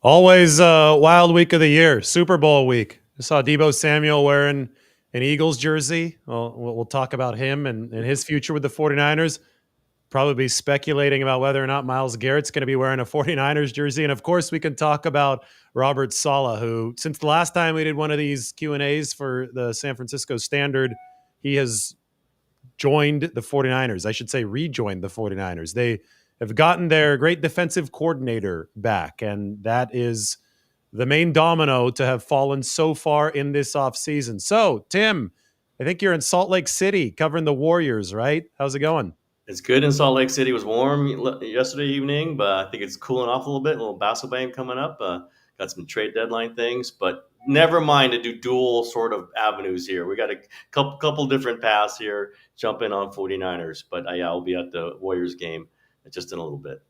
Always a wild week of the year, Super Bowl week. I saw Deebo Samuel wearing an Eagles jersey. Well, we'll talk about him and his future with the 49ers. Probably be speculating about whether or not Myles Garrett's going to be wearing a 49ers jersey. And of course, we can talk about Robert Saleh, who, since the last time we did one of these Q&As for the San Francisco Standard, he has joined the 49ers. I should say rejoined the 49ers. They have gotten their great defensive coordinator back, and that is the main domino to have fallen so far in this offseason. So, Tim, I think you're in Salt Lake City covering the Warriors, right? How's it going? It's good in Salt Lake City. It was warm yesterday evening, but I think it's cooling off a little bit. A little basketball game coming up. Got some trade deadline things, but never mind to do dual sort of avenues here. We got a couple different paths here. Jump in on 49ers, but yeah, I'll be at the Warriors game just in a little bit.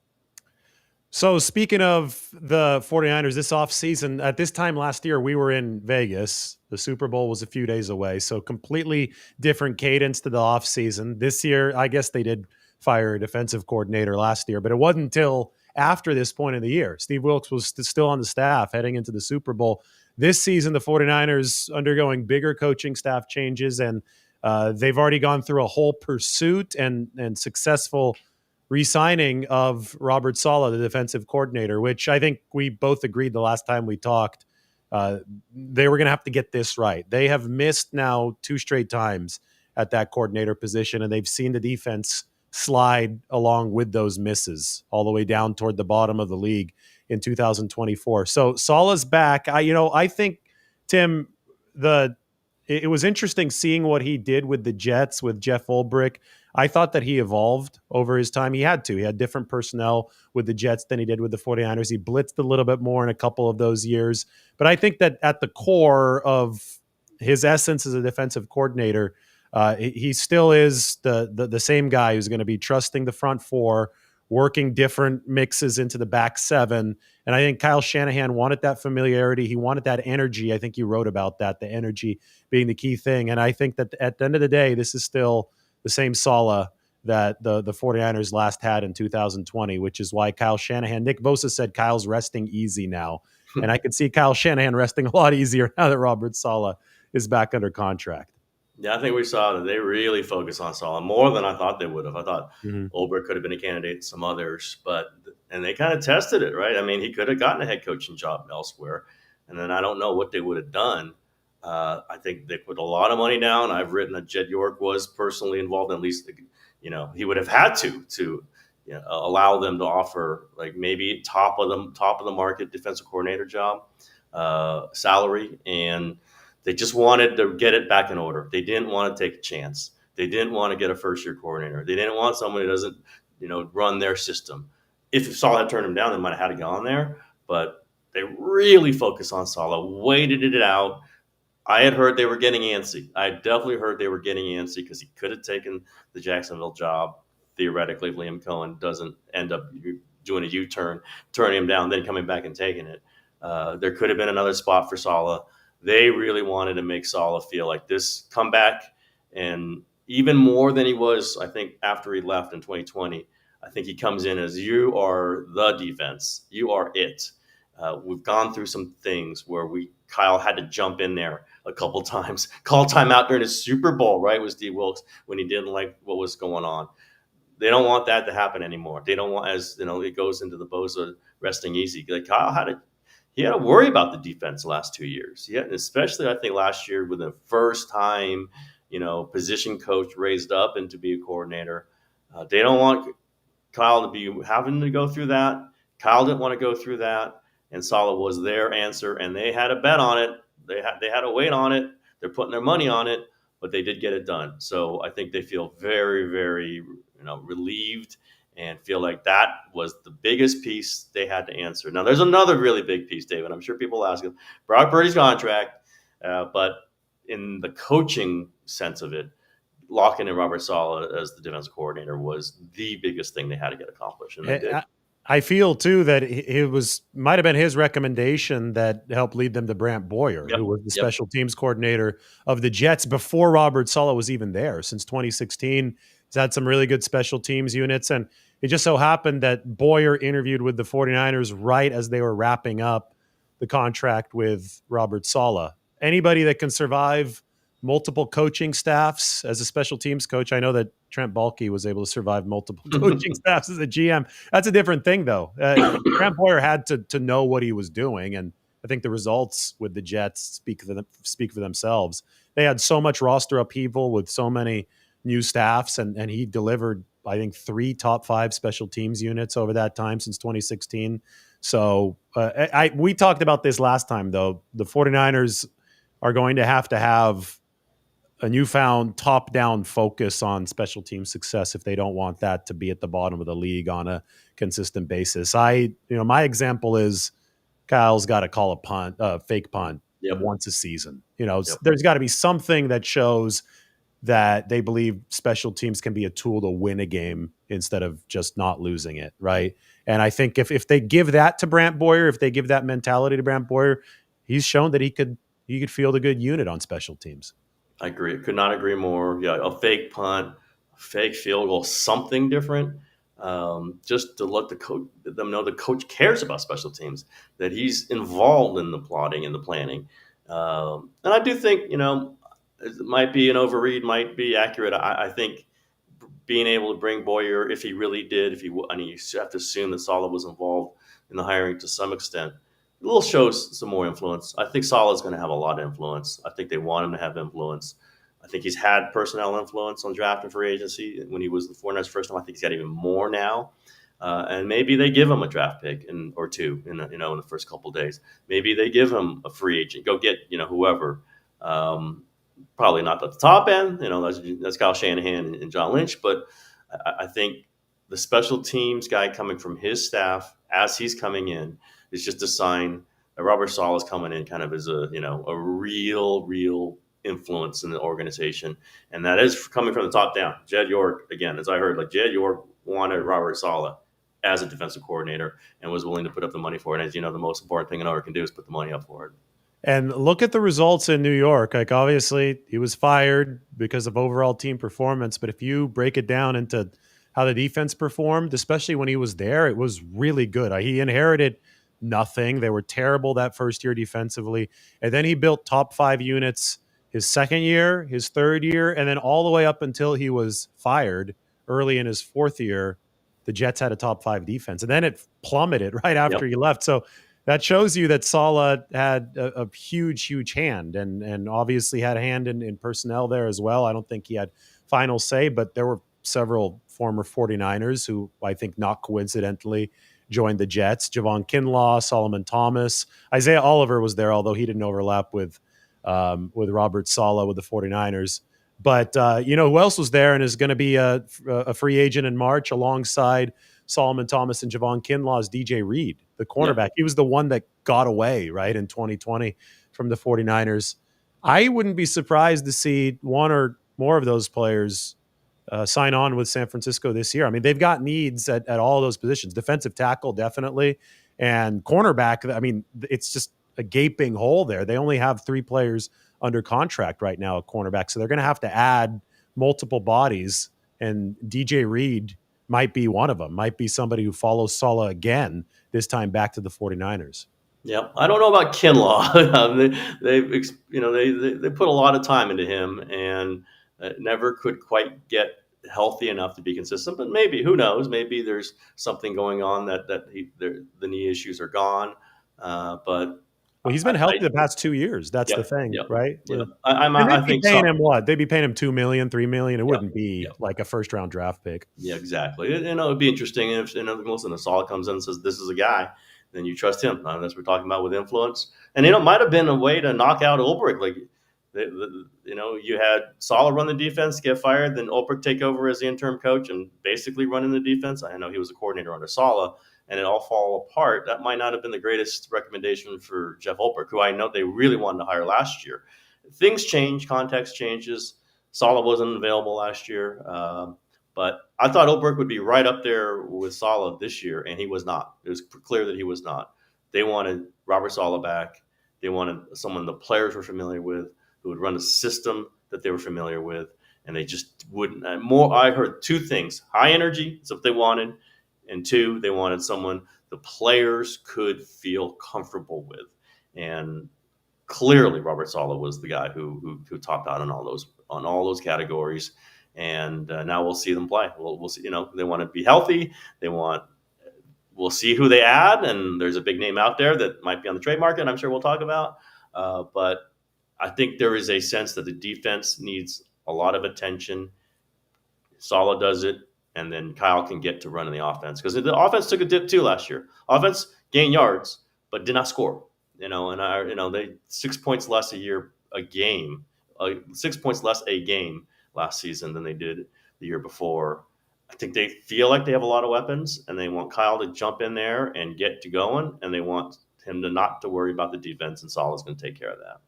So, speaking of the 49ers this offseason, at this time last year, we were in Vegas. The Super Bowl was a few days away. So, completely different cadence to the offseason. This year, I guess they did fire a defensive coordinator last year, but it wasn't until after this point of the year. Steve Wilkes was still on the staff heading into the Super Bowl. This season, the 49ers undergoing bigger coaching staff changes, and they've already gone through a whole pursuit and successful re-signing of Robert Saleh, the defensive coordinator, which I think we both agreed the last time we talked. They were going to have to get this right. They have missed now 2 straight times at that coordinator position, and they've seen the defense slide along with those misses all the way down toward the bottom of the league in 2024. So Saleh's back. I think, Tim, it was interesting seeing what he did with the Jets with Jeff Ulbrich. I thought that he evolved over his time. He had to. He had different personnel with the Jets than he did with the 49ers. He blitzed a little bit more in a couple of those years. But I think that at the core of his essence as a defensive coordinator, he still is the same guy who's going to be trusting the front four, working different mixes into the back seven. And I think Kyle Shanahan wanted that familiarity. He wanted that energy. I think you wrote about that, the energy being the key thing. And I think that at the end of the day, this is still the same Saleh that the 49ers last had in 2020, which is why Kyle Shanahan, Nick Bosa said Kyle's resting easy now. And I could see Kyle Shanahan resting a lot easier now that Robert Saleh is back under contract. Yeah, I think we saw that they really focus on Salah more than I thought they would have. I thought Mm-hmm. Ulbrich could have been a candidate, some others, and they kind of tested it, right? I mean, he could have gotten a head coaching job elsewhere, and then I don't know what they would have done. I think they put a lot of money down. I've written that Jed York was personally involved. At least, he would have had to allow them to offer like maybe top of the market defensive coordinator job salary, and they just wanted to get it back in order. They didn't want to take a chance. They didn't want to get a first-year coordinator. They didn't want someone who doesn't, run their system. If Salah had turned him down, they might have had to go on there. But they really focused on Salah, waited it out. I had heard they were getting antsy. I definitely heard they were getting antsy because he could have taken the Jacksonville job. Theoretically, if Liam Cohen doesn't end up doing a U-turn, turning him down, then coming back and taking it. There could have been another spot for Salah. They really wanted to make Saleh feel like this comeback, and even more than he was, I think, after he left in 2020. I think he comes in as you are the defense. You are it. We've gone through some things where Kyle had to jump in there a couple times, call timeout during his Super Bowl, right? Was Steve Wilkes when he didn't like what was going on. They don't want that to happen anymore. They don't want, as it goes into the Bosa resting easy. Like Kyle he had to worry about the defense the last 2 years. Yeah, especially I think last year with the first time, position coach raised up and to be a coordinator. They don't want Kyle to be having to go through that. Kyle didn't want to go through that, and Saleh was their answer, and they had a bet on it. They had to wait on it. They're putting their money on it, but they did get it done. So I think they feel very, very, relieved and feel like that was the biggest piece they had to answer. Now, there's another really big piece, David. I'm sure people ask him, Brock Purdy's contract, but in the coaching sense of it, locking in Robert Saleh as the defensive coordinator was the biggest thing they had to get accomplished, and they did. I feel too that it might have been his recommendation that helped lead them to Brant Boyer, Yep. who was the Yep. special teams coordinator of the Jets before Robert Saleh was even there. Since 2016, he's had some really good special teams units, and It just so happened that Boyer interviewed with the 49ers right as they were wrapping up the contract with Robert Saleh. Anybody that can survive multiple coaching staffs as a special teams coach, I know that Trent Baalke was able to survive multiple coaching staffs as a GM. That's a different thing, though. Trent Boyer had to know what he was doing, and I think the results with the Jets speak for themselves. They had so much roster upheaval with so many new staffs, and he delivered, I think, 3 top 5 special teams units over that time since 2016. So we talked about this last time, though. The 49ers are going to have a newfound top-down focus on special team success if they don't want that to be at the bottom of the league on a consistent basis. My example is Kyle's got to call a punt, fake punt Yep. once a season. Yep. There's got to be something that shows that they believe special teams can be a tool to win a game instead of just not losing it, right? And I think if they give that to Brant Boyer, if they give that mentality to Brant Boyer, he's shown that he could field a good unit on special teams. I agree. Could not agree more. Yeah, a fake punt, a fake field goal, something different, just to let them know the coach cares about special teams, that he's involved in the plotting and the planning. And I do think, it might be an overread, might be accurate. I think being able to bring Boyer, if he really did, you have to assume that Saleh was involved in the hiring to some extent. It will show some more influence. I think Saleh is going to have a lot of influence. I think they want him to have influence. I think he's had personnel influence on draft and free agency when he was the 49ers first time. I think he's got even more now. And maybe they give him a draft pick or two in the first couple of days. Maybe they give him a free agent. Go get whoever. Probably not at the top end. That's Kyle Shanahan and John Lynch. But I think the special teams guy coming from his staff as he's coming in is just a sign that Robert Saleh is coming in kind of as a real influence in the organization, and that is coming from the top down. Jed York, again, as I heard, Jed York wanted Robert Saleh as a defensive coordinator and was willing to put up the money for it. And as you know, the most important thing an owner can do is put the money up for it. And look at the results in New York. Obviously, he was fired because of overall team performance. But if you break it down into how the defense performed, especially when he was there, it was really good. He inherited nothing. They were terrible that first year defensively. And then he built top 5 units his second year, his third year, and then all the way up until he was fired early in his 4th year. The Jets had a top 5 defense. And then it plummeted right after he left. So that shows you that Saleh had a huge hand and obviously had a hand in personnel there as well. I don't think he had final say, but there were several former 49ers who I think not coincidentally joined the Jets. Javon Kinlaw, Solomon Thomas, Isaiah Oliver was there, although he didn't overlap with Robert Saleh with the 49ers. But who else was there and is going to be a free agent in March alongside Solomon Thomas and Javon Kinlaw is DJ Reed, the cornerback. Yep. He was the one that got away, right, in 2020 from the 49ers. I wouldn't be surprised to see one or more of those players sign on with San Francisco this year. I mean, they've got needs at all those positions. Defensive tackle, definitely. And cornerback, I mean, it's just a gaping hole there. They only have 3 players under contract right now at cornerback. So they're going to have to add multiple bodies. And DJ Reed might be one of them, might be somebody who follows Saleh again, this time back to the 49ers. Yeah, I don't know about Kinlaw. they put a lot of time into him and never could quite get healthy enough to be consistent. But maybe, who knows? Maybe there's something going on that the knee issues are gone. But he's been healthy the past 2 years. That's the thing, right? Yeah. I think paying him what? They'd be paying him $2 million, $3 million. It wouldn't be like a first-round draft pick. Yeah, exactly. It'd be interesting if listen, if Saleh comes in and says this is a guy, then you trust him. That's what we're talking about with influence. And it might have been a way to knock out Ulbrich. You had Saleh run the defense, get fired, then Ulbrich take over as the interim coach and basically running the defense. I know he was a coordinator under Saleh, and it all fall apart. That might not have been the greatest recommendation for Jeff Ulbrich, who I know they really wanted to hire last year. Things change, context changes. Saleh wasn't available last year, but I thought Ulbrich would be right up there with Saleh this year, and he was not. It was clear that he was not. They wanted Robert Saleh back. They wanted someone the players were familiar with, who would run a system that they were familiar with, and they just wouldn't. I heard 2 things: high energy, that's what they wanted, And two, they wanted someone the players could feel comfortable with. And clearly, Robert Saleh was the guy who topped out on all those categories. And now we'll see them play. We'll see. They want to be healthy. They want. We'll see who they add, and there's a big name out there that might be on the trade market. I'm sure we'll talk about. But I think there is a sense that the defense needs a lot of attention. Salah does it, and then Kyle can get to running the offense, because the offense took a dip too last year. Offense gained yards, but did not score. They 6 points less a game, 6 points less a game last season than they did the year before. I think they feel like they have a lot of weapons, and they want Kyle to jump in there and get to going, and they want him to not to worry about the defense, and Salah's going to take care of that.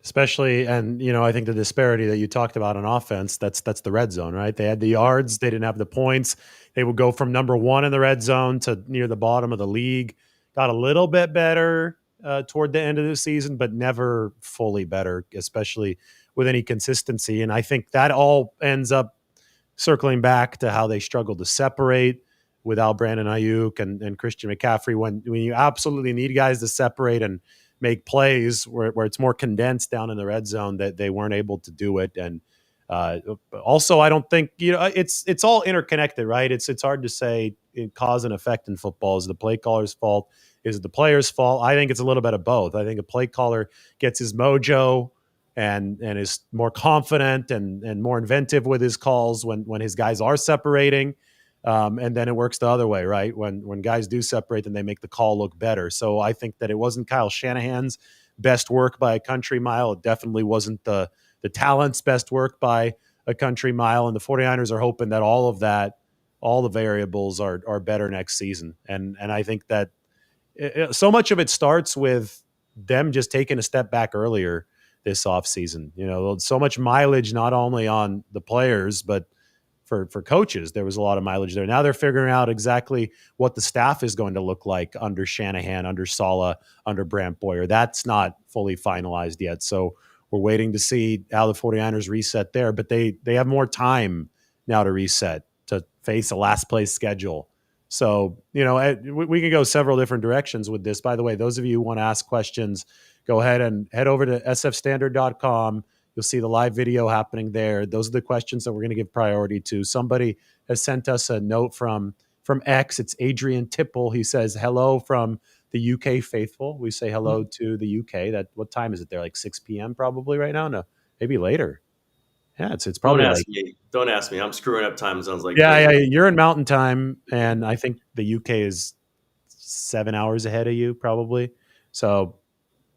Especially, and I think the disparity that you talked about on offense, that's the red zone, right? They had the yards, they didn't have the points. They would go from number one in the red zone to near the bottom of the league. Got a little bit better toward the end of the season, but never fully better, especially with any consistency. And I think that all ends up circling back to how they struggled to separate without Brandon Ayuk and Christian McCaffrey, when you absolutely need guys to separate and make plays where it's more condensed down in the red zone, that they weren't able to do it. And also, I don't think, it's all interconnected, right? It's hard to say cause and effect in football. Is it the play caller's fault? Is it the player's fault? I think it's a little bit of both. I think a play caller gets his mojo and is more confident and more inventive with his calls when his guys are separating. And then it works the other way, right? When guys do separate, then they make the call look better. So I think that it wasn't Kyle Shanahan's best work by a country mile. It definitely wasn't the talent's best work by a country mile. And the 49ers are hoping that all of that, all the variables are better next season. And I think that so much of it starts with them just taking a step back earlier this offseason. So much mileage, not only on the players, but for coaches. There was a lot of mileage there. Now they're figuring out exactly what the staff is going to look like under Shanahan, under Saleh, under Brant Boyer. That's not fully finalized yet. So we're waiting to see how the 49ers reset there, but they have more time now to reset, to face a last place schedule. So, we can go several different directions with this. By the way, those of you who want to ask questions, go ahead and head over to sfstandard.com. You'll see the live video happening there. Those are the questions that we're going to give priority to. Somebody has sent us a note from X. It's Adrian Tipple. He says, hello from the UK faithful. We say hello to the UK. What time is it there? Like 6 p.m. probably right now? No, maybe later. Yeah, it's probably Don't ask me. I'm screwing up time zones like yeah, crazy. you're in Mountain Time, and I think the UK is 7 hours ahead of you probably. So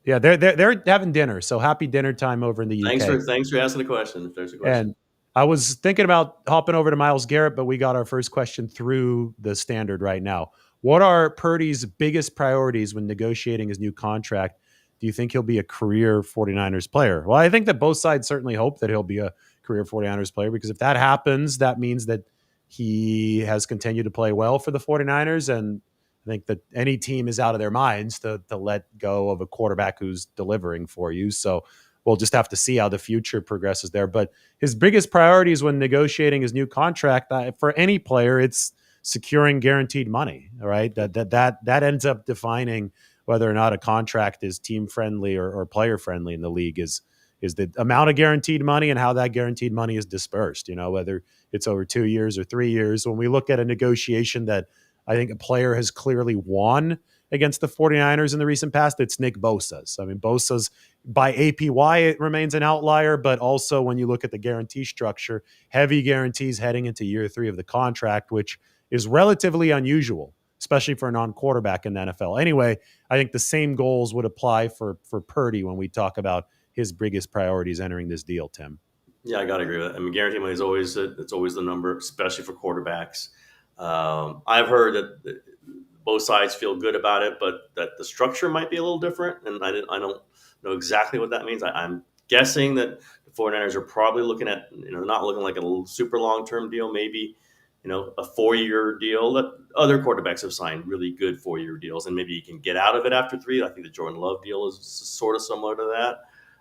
yeah, they're having dinner. So happy dinner time over in the UK. Thanks for asking the question. If there's a question. And I was thinking about hopping over to Myles Garrett, but we got our first question through the standard right now. What are Purdy's biggest priorities when negotiating his new contract? Do you think he'll be a career 49ers player? Well, I think that both sides certainly hope that he'll be a career 49ers player, because if that happens, that means that he has continued to play well for the 49ers. And I think that any team is out of their minds to let go of a quarterback who's delivering for you. So we'll just have to see how the future progresses there. But his biggest priorities when negotiating his new contract, for any player, it's securing guaranteed money. All right, that ends up defining whether or not a contract is team friendly or player friendly in the league. Is the amount of guaranteed money and how that guaranteed money is dispersed. Whether it's over 2 years or 3 years. When we look at a negotiation that I think a player has clearly won against the 49ers in the recent past, it's Nick Bosa's. I mean, Bosa's, by APY, it remains an outlier, but also when you look at the guarantee structure, heavy guarantees heading into year 3 of the contract, which is relatively unusual, especially for a non-quarterback in the NFL. Anyway, I think the same goals would apply for Purdy when we talk about his biggest priorities entering this deal, Tim. Yeah, I got to agree with that. I mean, guaranteed money is always the number, especially for quarterbacks. I've heard that both sides feel good about it, but that the structure might be a little different, and I don't know exactly what that means. I'm guessing that the 49ers are probably looking at, not looking like a super long-term deal, maybe, a 4-year deal. That other quarterbacks have signed really good 4-year deals, and maybe you can get out of it after 3. I think the Jordan Love deal is sort of similar to that.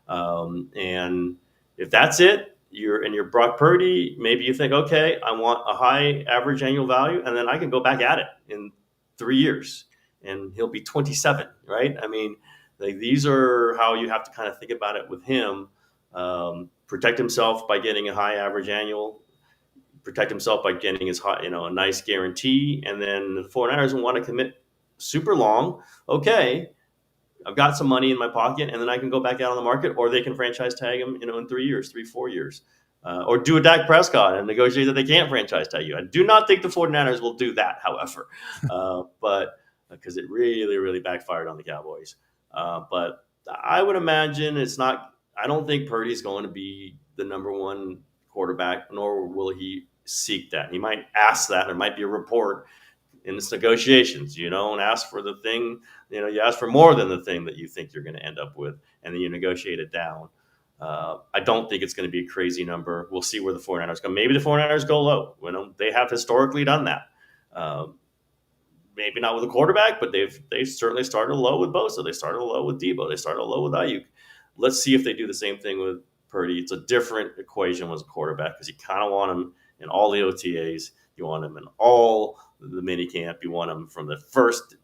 And if that's it, you're Brock Purdy. Maybe you think, okay, I want a high average annual value, and then I can go back at it in 3 years, and he'll be 27, right? I mean, like, these are how you have to kind of think about it with him. Protect himself by getting a high average annual. Protect himself by getting his high, a nice guarantee, and then the 49ers will want to commit super long. Okay, I've got some money in my pocket, and then I can go back out on the market, or they can franchise tag him, in 3 years, 4 years, or do a Dak Prescott and negotiate that they can't franchise tag you. I do not think the 49ers will do that, however, but because it really, really backfired on the Cowboys. But I would imagine it's not. I don't think Purdy's going to be the number one quarterback, nor will he seek that. He might ask that. There might be a report in its negotiations. You don't ask for the thing, you ask for more than the thing that you think you're going to end up with, and then you negotiate it down. I don't think it's going to be a crazy number. We'll see where the 49ers go. Maybe the 49ers go low. They have historically done that. Maybe not with a quarterback, but they've certainly started low with Bosa. They started low with Debo. They started low with Ayuk. Let's see if they do the same thing with Purdy. It's a different equation as a quarterback because you kind of want him in all the OTAs. You want him in all the mini camp. You want him from the first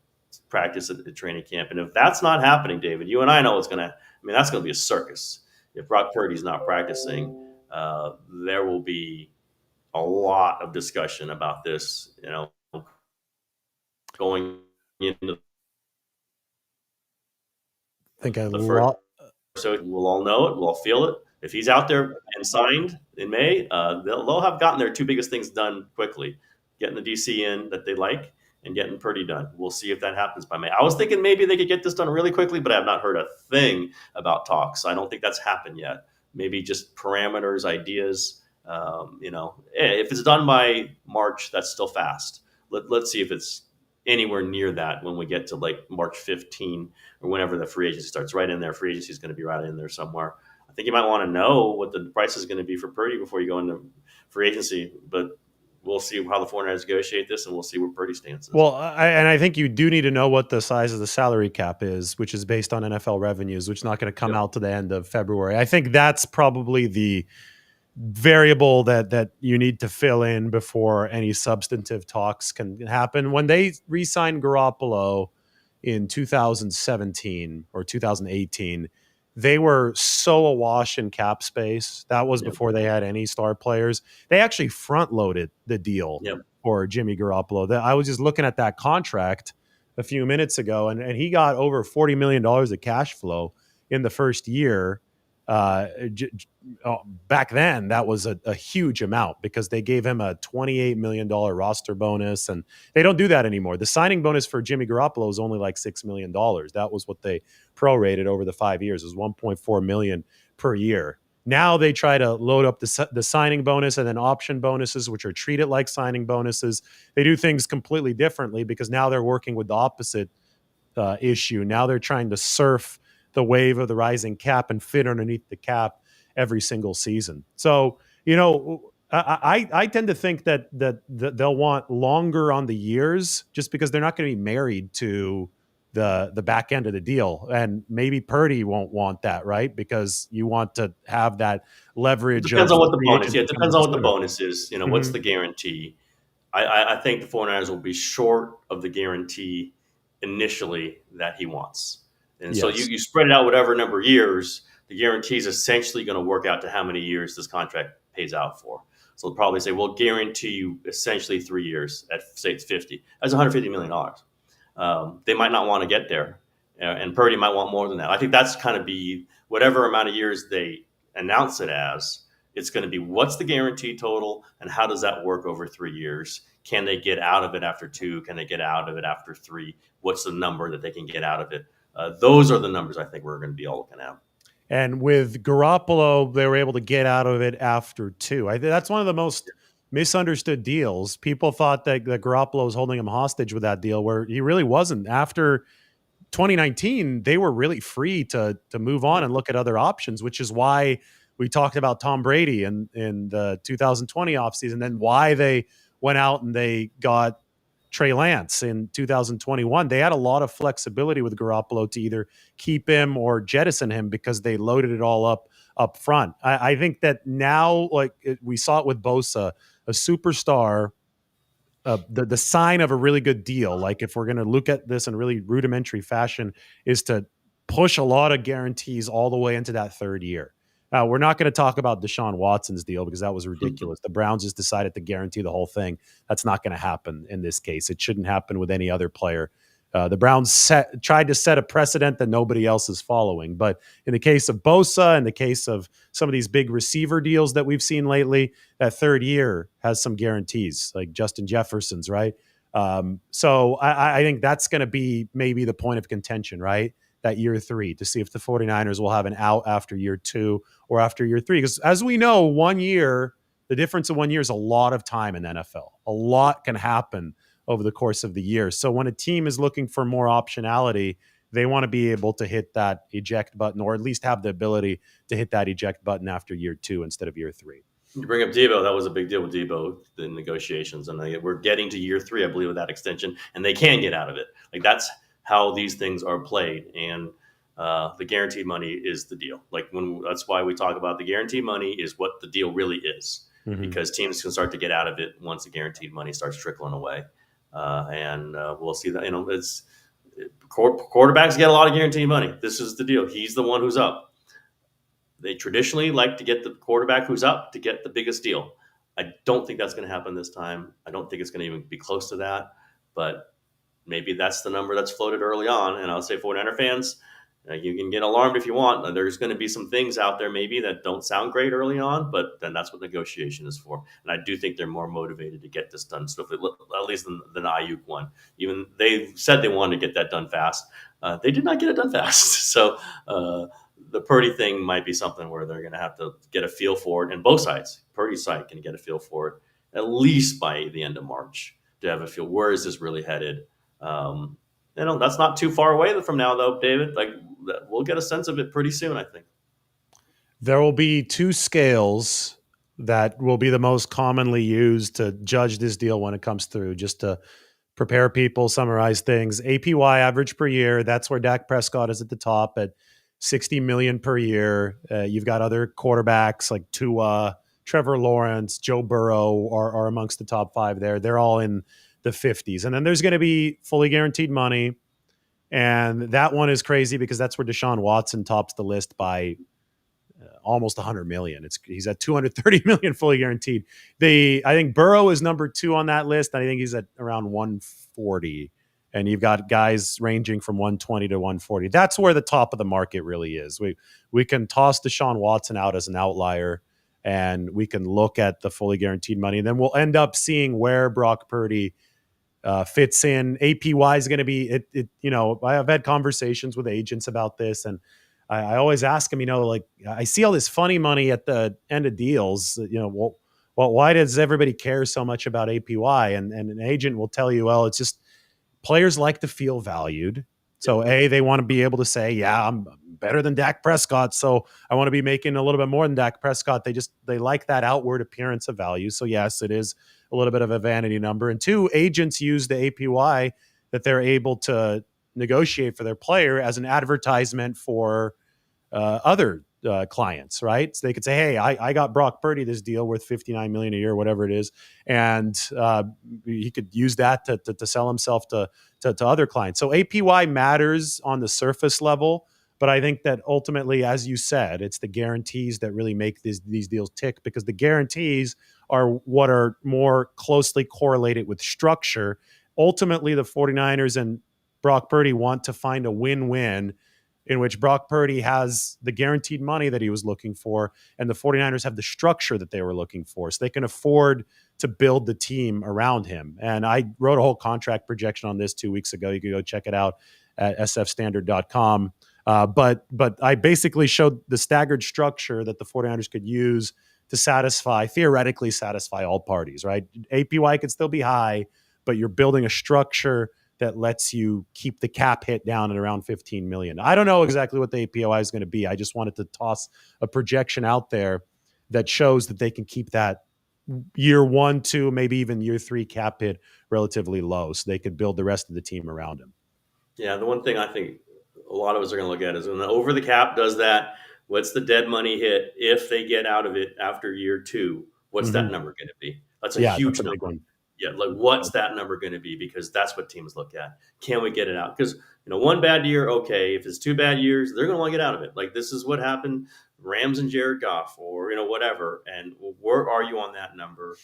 practice at the training camp. And if that's not happening, David, you and I know that's going to be a circus. If Brock Purdy's not practicing, there will be a lot of discussion about this, going into I think I the first. lo- So we'll all know it. We'll all feel it. If he's out there and signed in May, they'll have gotten their two biggest things done quickly: getting the DC in that they like, and getting Purdy done. We'll see if that happens by May. I was thinking maybe they could get this done really quickly, but I have not heard a thing about talks. I don't think that's happened yet. Maybe just parameters, ideas. If it's done by March, that's still fast. Let's see if it's anywhere near that when we get to like March 15 or whenever the free agency starts. Right in there, free agency is going to be right in there somewhere. I think you might want to know what the price is going to be for Purdy before you go into free agency, but we'll see how the 49ers negotiate this, and we'll see where Purdy stands. Well, I think you do need to know what the size of the salary cap is, which is based on NFL revenues, which is not going to come out to the end of February. I think that's probably the variable that you need to fill in before any substantive talks can happen. When they re-signed Garoppolo in 2017 or 2018, they were so awash in cap space. That was before they had any star players. They actually front-loaded the deal for Jimmy Garoppolo. I was just looking at that contract a few minutes ago, and he got over $40 million of cash flow in the first year. Back then, that was a huge amount because they gave him a $28 million roster bonus, and they don't do that anymore. The signing bonus for Jimmy Garoppolo is only like $6 million. That was what they prorated over the 5 years. It was $1.4 million per year. Now they try to load up the signing bonus and then option bonuses, which are treated like signing bonuses. They do things completely differently because now they're working with the opposite issue. Now they're trying to surf the wave of the rising cap and fit underneath the cap every single season. So, I tend to think that they'll want longer on the years just because they're not going to be married to the back end of the deal. And maybe Purdy won't want that, right? Because you want to have that leverage. It depends on what the bonus. Yeah, it depends on what the bonus is. What's the guarantee? I think the 49ers will be short of the guarantee initially that he wants. And so you spread it out whatever number of years, the guarantee is essentially going to work out to how many years this contract pays out for. So they'll probably say, we'll guarantee you essentially 3 years at, say, it's 50. That's $150 million. They might not want to get there, and Purdy might want more than that. I think that's kind of be whatever amount of years they announce it as. It's going to be what's the guarantee total, and how does that work over 3 years? Can they get out of it after 2? Can they get out of it after 3? What's the number that they can get out of it? Those are the numbers I think we're going to be all looking at. And with Garoppolo, they were able to get out of it after 2. That's one of the most misunderstood deals. People thought that Garoppolo was holding him hostage with that deal, where he really wasn't. After 2019, they were really free to move on and look at other options, which is why we talked about Tom Brady in the 2020 offseason, then why they went out and they got Trey Lance in 2021. They had a lot of flexibility with Garoppolo to either keep him or jettison him because they loaded it all up up front. I think that now, we saw it with Bosa, a superstar, the sign of a really good deal, like if we're going to look at this in a really rudimentary fashion, is to push a lot of guarantees all the way into that third year. Now, we're not going to talk about Deshaun Watson's deal because that was ridiculous. The Browns just decided to guarantee the whole thing. That's not going to happen in this case. It shouldn't happen with any other player. The Browns tried to set a precedent that nobody else is following. But in the case of Bosa, in the case of some of these big receiver deals that we've seen lately, that third year has some guarantees, like Justin Jefferson's, right? So I think that's going to be maybe the point of contention, right? That year three, to see if the 49ers will have an out after year two or after year three. Because as we know, 1 year, the difference of 1 year is a lot of time in the NFL. A lot can happen over the course of the year. So when a team is looking for more optionality, they want to be able to hit that eject button, or at least have the ability to hit that eject button after year two instead of year three. You bring up Debo. That was a big deal with Debo, the negotiations, and we're getting to year three, I believe, with that extension, and they can get out of it. Like that's how these things are played, and the guaranteed money is the deal. That's why we talk about the guaranteed money is what the deal really is, because teams can start to get out of it once the guaranteed money starts trickling away, and we'll see that. It's quarterbacks get a lot of guaranteed money. This is the deal. He's the one who's up. They traditionally like to get the quarterback who's up to get the biggest deal. I don't think that's going to happen this time. I don't think it's going to even be close to that. But maybe that's the number that's floated early on. And I'll say 49er fans, you can get alarmed if you want. There's going to be some things out there maybe that don't sound great early on, but then that's what negotiation is for. And I do think they're more motivated to get this done swiftly, at least than the Ayuk one. Even they said they wanted to get that done fast. They did not get it done fast. So, the Purdy thing might be something where they're going to have to get a feel for it, and both sides, Purdy's side, can get a feel for it at least by the end of March to have a feel. Where is this really headed? That's not too far away from now, though, David. Like we'll get a sense of it pretty soon, I think. There will be two scales that will be the most commonly used to judge this deal when it comes through, just to prepare people, summarize things. APY, average per year, that's where Dak Prescott is at the top at $60 million per year. You've got other quarterbacks like Tua, Trevor Lawrence, Joe Burrow are amongst the top five there. They're all in the 50s. And then there's going to be fully guaranteed money. And that one is crazy because that's where Deshaun Watson tops the list by almost 100 million. He's at 230 million fully guaranteed. I think Burrow is number two on that list. I think he's at around 140. And you've got guys ranging from 120 to 140. That's where the top of the market really is. We can toss Deshaun Watson out as an outlier, and we can look at the fully guaranteed money. And then we'll end up seeing where Brock Purdy fits in. APY is going to be it. I have had conversations with agents about this, and I always ask them, I see all this funny money at the end of deals. Why does everybody care so much about APY? And an agent will tell you, well, it's just players like to feel valued. So they want to be able to say, yeah, I'm better than Dak Prescott, so I want to be making a little bit more than Dak Prescott. They like that outward appearance of value. So yes, it is a little bit of a vanity number. And two, agents use the APY that they're able to negotiate for their player as an advertisement for other clients, right? So they could say, hey, I got Brock Purdy this deal worth $59 million a year, whatever it is. And he could use that to sell himself to other clients. So APY matters on the surface level, but I think that ultimately, as you said, it's the guarantees that really make these deals tick, because the guarantees are what are more closely correlated with structure. Ultimately, the 49ers and Brock Purdy want to find a win-win in which Brock Purdy has the guaranteed money that he was looking for, and the 49ers have the structure that they were looking for, so they can afford to build the team around him. And I wrote a whole contract projection on this 2 weeks ago. You can go check it out at sfstandard.com. But I basically showed the staggered structure that the 49ers could use to theoretically satisfy all parties, right? APY could still be high, but you're building a structure that lets you keep the cap hit down at around 15 million. I don't know exactly what the APY is going to be. I just wanted to toss a projection out there that shows that they can keep that year 1, 2, maybe even year 3 cap hit relatively low, so they could build the rest of the team around him. Yeah, the one thing I think a lot of us are going to look at is when the over the cap does that, What's the dead money hit if they get out of it after year two? What's that Hmm. number going to be? That's a Yeah, that's huge a big number. one. Yeah, like what's that number going to be? Because that's what teams look at. Can we get it out? Because one bad year, okay. If it's 2 bad years, they're going to want to get out of it. Like this is what happened, Rams and Jared Goff, or whatever. And where are you on that number?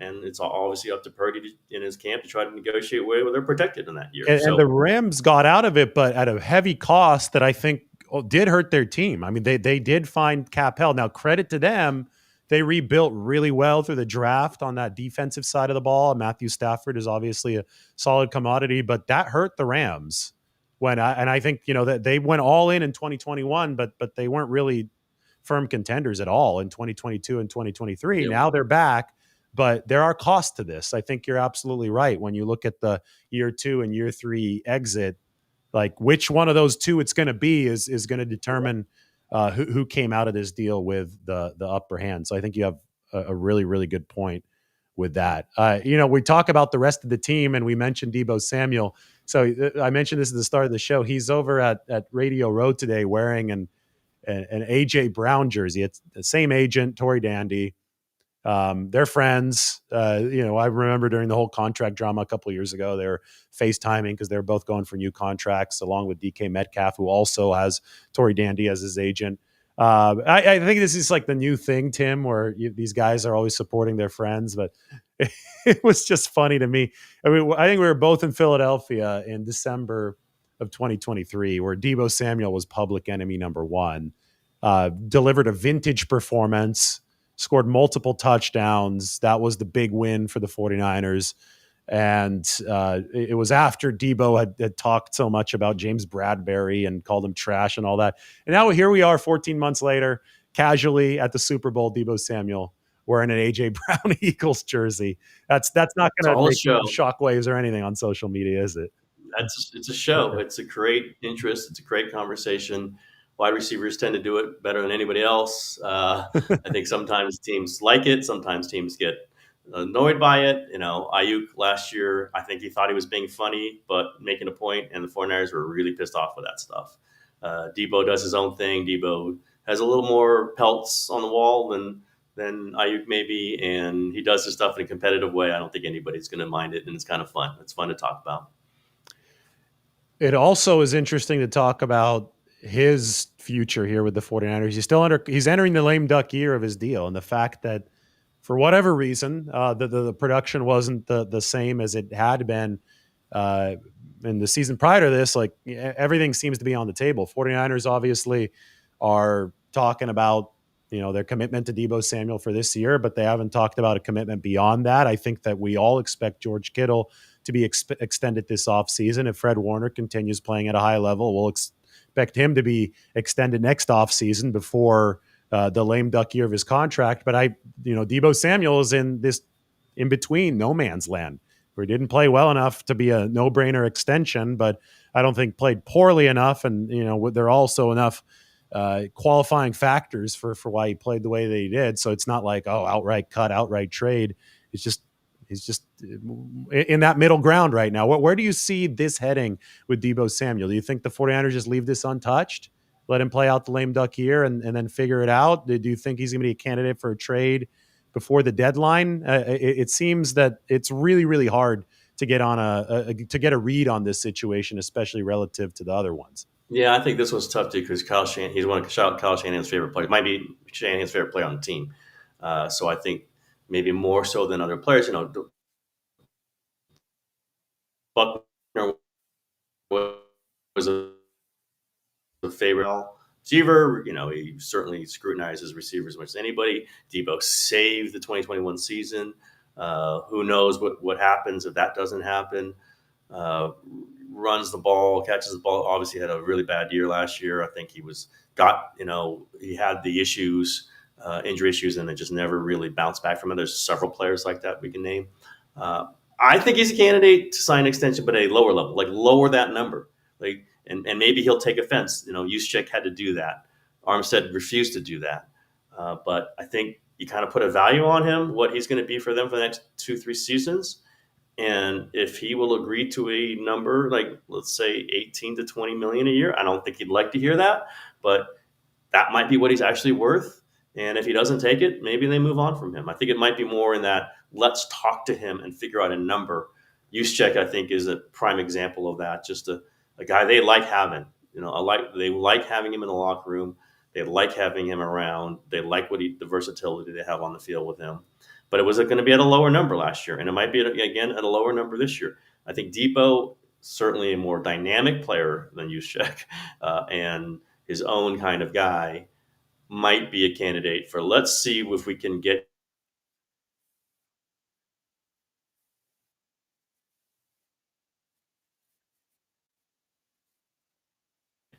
And it's obviously up to Purdy in his camp to try to negotiate where they're protected in that year. And the So Rams got out of it, but at a heavy cost that I think did hurt their team. I mean, they did find cap held. Now, credit to them, they rebuilt really well through the draft on that defensive side of the ball. Matthew Stafford is obviously a solid commodity, but that hurt the Rams and I think that they went all in 2021, but they weren't really firm contenders at all in 2022 and 2023. yeah, Now they're back, but there are costs to this. I think you're absolutely right when you look at the year 2 and year 3 exit. Like which one of those two it's going to be is going to determine who came out of this deal with the upper hand. So I think you have a really really good point with that. We talk about the rest of the team, and we mentioned Deebo Samuel. So I mentioned this at the start of the show. He's over at Radio Row today wearing an AJ Brown jersey. It's the same agent, Tory Dandy. They're friends. I remember during the whole contract drama a couple of years ago, they were FaceTiming because they're both going for new contracts, along with DK Metcalf, who also has Tory Dandy as his agent. I think this is like the new thing, Tim, where these guys are always supporting their friends. But it was just funny to me. I mean, I think we were both in Philadelphia in December of 2023, where Deebo Samuel was public enemy number one, delivered a vintage performance, scored multiple touchdowns. That was the big win for the 49ers. And it was after Deebo had talked so much about James Bradbury and called him trash and all that. And now here we are 14 months later, casually at the Super Bowl, Deebo Samuel wearing an AJ Brown Eagles jersey. That's not it's going to all a make show. shockwaves or anything on social media, is it? It's a show. It's a great interest. It's a great conversation. Wide receivers tend to do it better than anybody else. I think sometimes teams like it. Sometimes teams get annoyed by it. Ayuk last year, I think he thought he was being funny, but making a point, and the 49ers were really pissed off with that stuff. Debo does his own thing. Debo has a little more pelts on the wall than Ayuk maybe, and he does his stuff in a competitive way. I don't think anybody's going to mind it, and it's kind of fun. It's fun to talk about. It also is interesting to talk about his future here with the 49ers. He's entering the lame duck year of his deal, and the fact that for whatever reason, the production wasn't the same as it had been uh, in the season prior to this. Like everything seems to be on the table. 49ers obviously are talking about their commitment to Deebo Samuel for this year, but they haven't talked about a commitment beyond that. I think that we all expect George Kittle to be extended this offseason. If Fred Warner continues playing at a high level, we'll expect him to be extended next offseason before the lame duck year of his contract. But Deebo Samuel is in this in between no man's land where he didn't play well enough to be a no-brainer extension, but I don't think played poorly enough. And, there are also enough qualifying factors for why he played the way that he did. So it's not like, outright cut, outright trade. It's just, he's just in that middle ground right now. Where do you see this heading with Deebo Samuel? Do you think the 49ers just leave this untouched? Let him play out the lame duck year and then figure it out? Do you think he's going to be a candidate for a trade before the deadline? It seems that it's really, really hard to get on to get a read on this situation, especially relative to the other ones. Yeah, I think this was tough too because Kyle Shanahan, he's one of Kyle Shanahan's favorite players. Might be Shanahan's favorite player on the team. So I think maybe more so than other players. Buckner was a favorite receiver. He certainly scrutinized his receivers as much as anybody. Debo saved the 2021 season. Who knows what happens if that doesn't happen? Runs the ball, catches the ball. Obviously, had a really bad year last year. I think he had the issues, injury issues, and it just never really bounced back from it. There's several players like that we can name. I think he's a candidate to sign an extension, but at a lower level, like lower that number, and maybe he'll take offense. Juszczyk had to do that. Armstead refused to do that. But I think you kind of put a value on him, what he's going to be for them for the next 2-3 seasons. And if he will agree to a number, like let's say 18 to 20 million a year, I don't think he'd like to hear that, but that might be what he's actually worth. And if he doesn't take it, maybe they move on from him. I think it might be more in that let's talk to him and figure out a number. Juszczyk, I think, is a prime example of that. Just a guy they like having. They like having him in the locker room. They like having him around. They like the versatility they have on the field with him. But it was going to be at a lower number last year, and it might be again at a lower number this year. I think Debo certainly a more dynamic player than Juszczyk, and his own kind of guy might be a candidate for let's see if we can get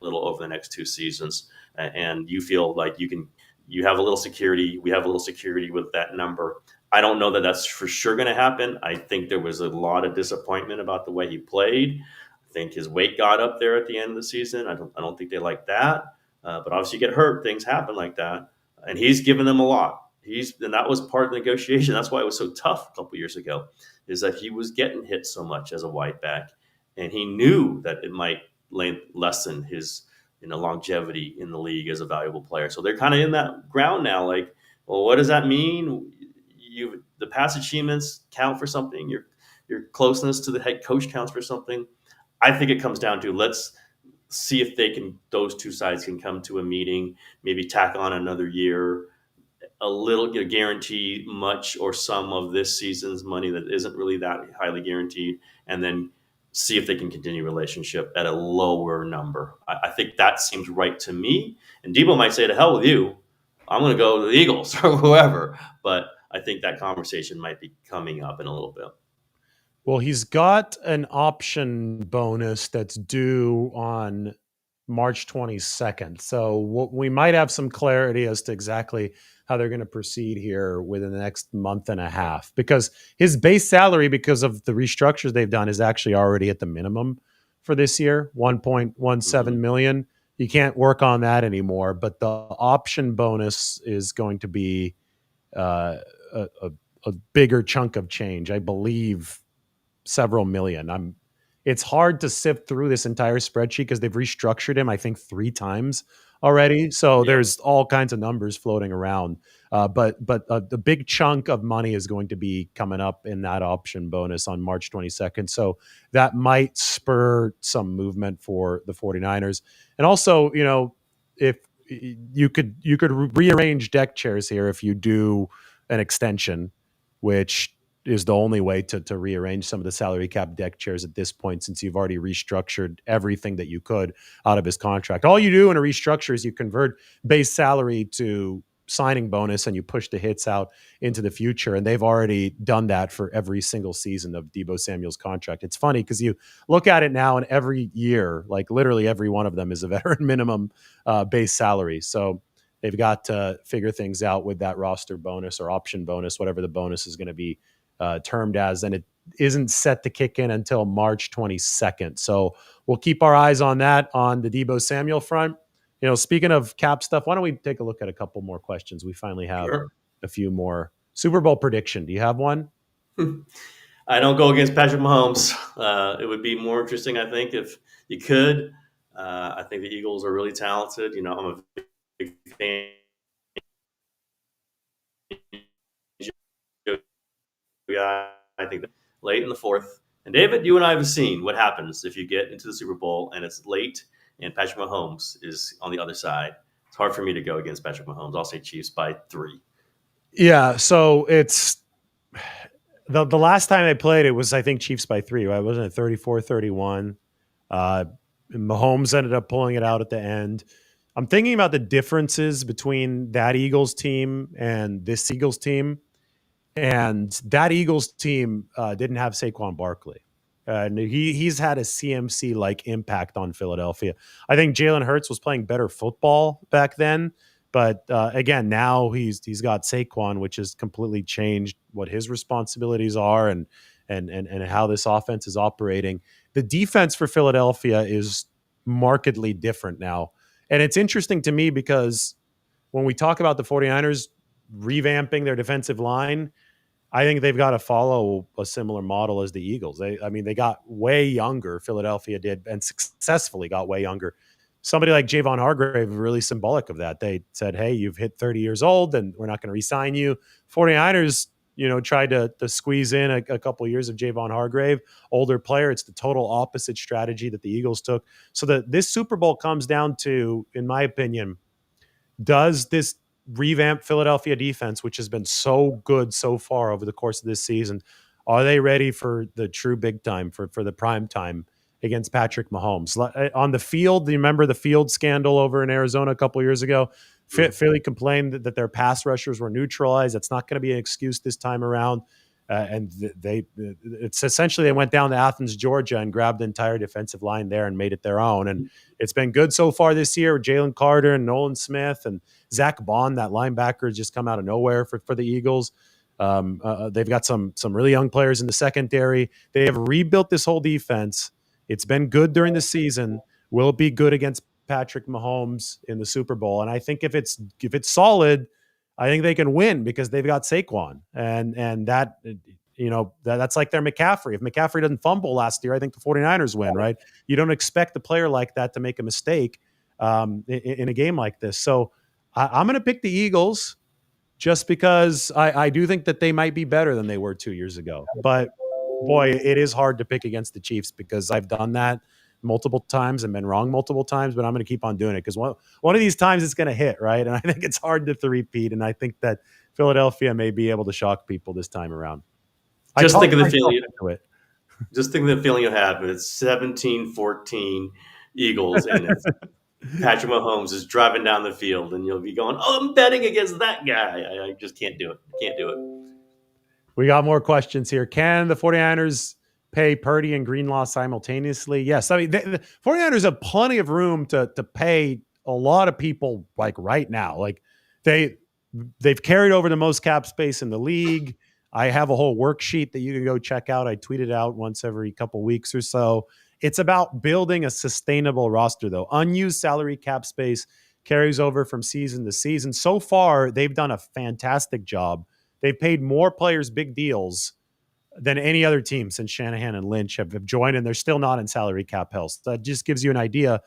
a little over the next 2 seasons, and you feel like you have a little security. We have a little security with that number. I don't know that that's for sure going to happen. I think there was a lot of disappointment about the way he played. I think his weight got up there at the end of the season. I don't think they like that. But obviously, you get hurt, things happen like that, and he's given them a lot. And that was part of the negotiation. That's why it was so tough a couple years ago, is that he was getting hit so much as a wide back, and he knew that it might lessen his longevity in the league as a valuable player. So they're kind of in that ground now. Like, well, what does that mean? The past achievements count for something. Your closeness to the head coach counts for something. I think it comes down to let's see if those two sides can come to a meeting, maybe tack on another year, a little guarantee much or some of this season's money that isn't really that highly guaranteed, and then see if they can continue a relationship at a lower number. I think that seems right to me. And Debo might say, to hell with you, I'm going to go to the Eagles or whoever. But I think that conversation might be coming up in a little bit. Well, he's got an option bonus that's due on March 22nd. So we might have some clarity as to exactly how they're going to proceed here within the next month and a half, because his base salary, because of the restructures they've done, is actually already at the minimum for this year, 1.17 million. You can't work on that anymore, but the option bonus is going to be a, a bigger chunk of change, I believe several million. It's hard to sift through this entire spreadsheet because they've restructured him, I think, 3 times already. So Yep. there's all kinds of numbers floating around. But the big chunk of money is going to be coming up in that option bonus on March 22nd. So that might spur some movement for the 49ers. And also, if you could rearrange deck chairs here if you do an extension, which is the only way to rearrange some of the salary cap deck chairs at this point, since you've already restructured everything that you could out of his contract. All you do in a restructure is you convert base salary to signing bonus and you push the hits out into the future. And they've already done that for every single season of Deebo Samuel's contract. It's funny because you look at it now, and every year, like literally every one of them is a veteran minimum base salary. So they've got to figure things out with that roster bonus or option bonus, whatever the bonus is going to be termed as, and it isn't set to kick in until March 22nd. So we'll keep our eyes on that on the Deebo Samuel front. Speaking of cap stuff, why don't we take a look at a couple more questions? We finally have Sure. a few more. Super Bowl prediction. Do you have one? I don't go against Patrick Mahomes. It would be more interesting, I think, if you could. I think the Eagles are really talented. I'm a big fan. I think that late in the fourth. And David, you and I have seen what happens if you get into the Super Bowl and it's late and Patrick Mahomes is on the other side. It's hard for me to go against Patrick Mahomes. I'll say Chiefs by 3. Yeah. So it's the last time they played, it was, I think, Chiefs by 3, right? Wasn't it 34-31? Mahomes ended up pulling it out at the end. I'm thinking about the differences between that Eagles team and this Eagles team. And that Eagles team didn't have Saquon Barkley. And he's had a CMC like impact on Philadelphia. I think Jalen Hurts was playing better football back then, but again, now he's got Saquon, which has completely changed what his responsibilities are and how this offense is operating. The defense for Philadelphia is markedly different now, and it's interesting to me because when we talk about the 49ers revamping their defensive line, I think they've got to follow a similar model as the Eagles. They got way younger. Philadelphia did, and successfully got way younger somebody like Javon Hargrave, really symbolic of that. They said, hey, you've hit 30 years old and we're not going to re-sign you. 49ers, tried to squeeze in a couple of years of Javon Hargrave, older player. It's the total opposite strategy that the Eagles took. So this Super Bowl comes down to, in my opinion, does this revamped Philadelphia defense, which has been so good so far over the course of this season, are they ready for the true big time, for the prime time against Patrick Mahomes? On the field, do you remember the field scandal over in Arizona a couple of years ago? Philly complained that their pass rushers were neutralized. That's not going to be an excuse this time around. And it's essentially they went down to Athens, Georgia, and grabbed the entire defensive line there and made it their own. And it's been good so far this year with Jalen Carter and Nolan Smith and Zach Bond. That linebacker has just come out of nowhere for the Eagles. They've got some really young players in the secondary. They have rebuilt this whole defense. It's been good during the season. Will it be good against Patrick Mahomes in the Super Bowl? And I think if it's solid, I think they can win because they've got Saquon, and that that's like their McCaffrey. If McCaffrey doesn't fumble last year, I think the 49ers win, right? You don't expect a player like that to make a mistake in a game like this. So I'm going to pick the Eagles just because I do think that they might be better than they were 2 years ago. But boy, it is hard to pick against the Chiefs because I've done that multiple times and been wrong multiple times, but I'm going to keep on doing it because one of these times it's going to hit, right? And I think it's hard to repeat, and I think that Philadelphia may be able to shock people this time around. Just think of the feeling. Just think of the feeling you have when it's 17-14 Eagles and it's Patrick Mahomes is driving down the field, and you'll be going, "Oh, I'm betting against that guy." I just can't do it. Can't do it. We got more questions here. Can the 49ers pay Purdy and Greenlaw simultaneously? Yes. I mean, the 49ers have plenty of room to pay a lot of people like right now. Like they've carried over the most cap space in the league. I have a whole worksheet that you can go check out. I tweet it out once every couple weeks or so. It's about building a sustainable roster, though. Unused salary cap space carries over from season to season. So far, they've done a fantastic job. They've paid more players big deals than any other team since Shanahan and Lynch have joined, and they're still not in salary cap hell. So that just gives you an idea,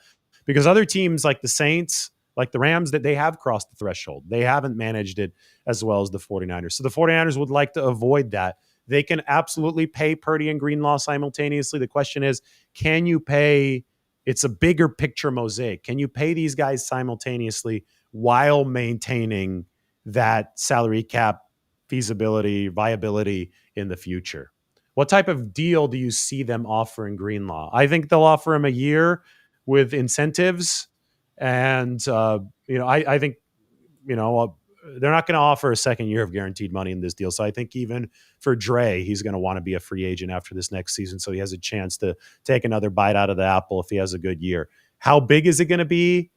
because other teams like the Saints, like the Rams, that they have crossed the threshold. They haven't managed it as well as the 49ers. So the 49ers would like to avoid that. They can absolutely pay Purdy and Greenlaw simultaneously. The question is, can you pay? It's a bigger picture mosaic. Can you pay these guys simultaneously while maintaining that salary cap feasibility, viability in the future? What type of deal do you see them offering Greenlaw? I think they'll offer him a year with incentives. And, I think, they're not going to offer a second year of guaranteed money in this deal. So I think even for Dre, he's going to want to be a free agent after this next season. So he has a chance to take another bite out of the apple if he has a good year. How big is it going to be?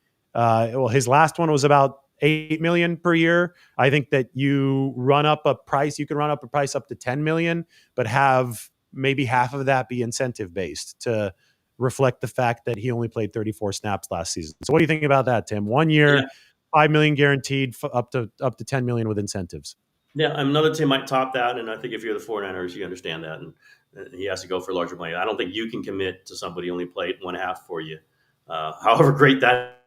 His last one was about $8 million per year. I think that you can run up a price up to $10 million, but have maybe half of that be incentive based to reflect the fact that he only played 34 snaps last season. So what do you think about that, Tim? 1 year, $5 million guaranteed, up to $10 million with incentives. Yeah, another team might top that, and I think if you're the 49ers, you understand that, and he has to go for larger money. I don't think you can commit to somebody who only played 1/2 for you. However great that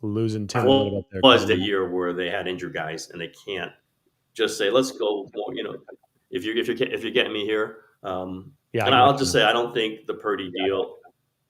losing Tim was the year where they had injured guys, and they can't just say, "Let's go." If you're getting me here, and I'll just say I don't think the Purdy deal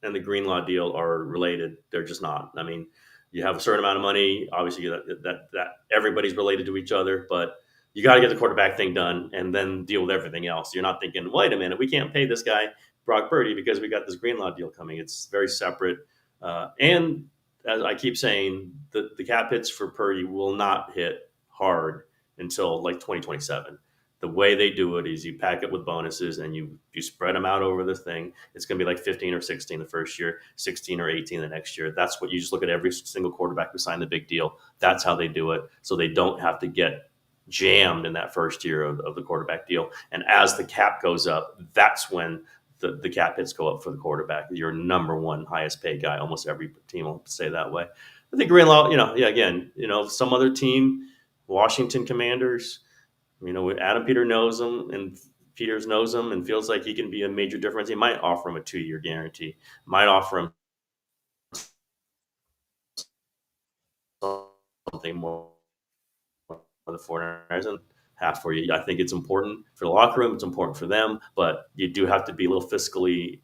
and the Greenlaw deal are related. They're just not. I mean, you have a certain amount of money. Obviously, that everybody's related to each other, but you got to get the quarterback thing done and then deal with everything else. You're not thinking, wait a minute, we can't pay this guy Brock Purdy because we got this Greenlaw deal coming. It's very separate. And as I keep saying, the cap hits for Purdy will not hit hard until like 2027. The way they do it is you pack it with bonuses and you spread them out over the thing. It's going to be like 15 or 16 the first year, 16 or 18 the next year. That's what you just look at every single quarterback who signed the big deal. That's how they do it. So they don't have to get jammed in that first year of the quarterback deal. And as the cap goes up, that's when the cap hits go up for the quarterback. Your number one highest paid guy. Almost every team will say that way. I think Greenlaw, some other team, Washington Commanders, Adam Peter knows them, and Peters knows him and feels like he can be a major difference, he might offer him a 2-year guarantee, might offer him something more for the 49ers and half for you. I think it's important for the locker room. It's important for them, but you do have to be a little fiscally,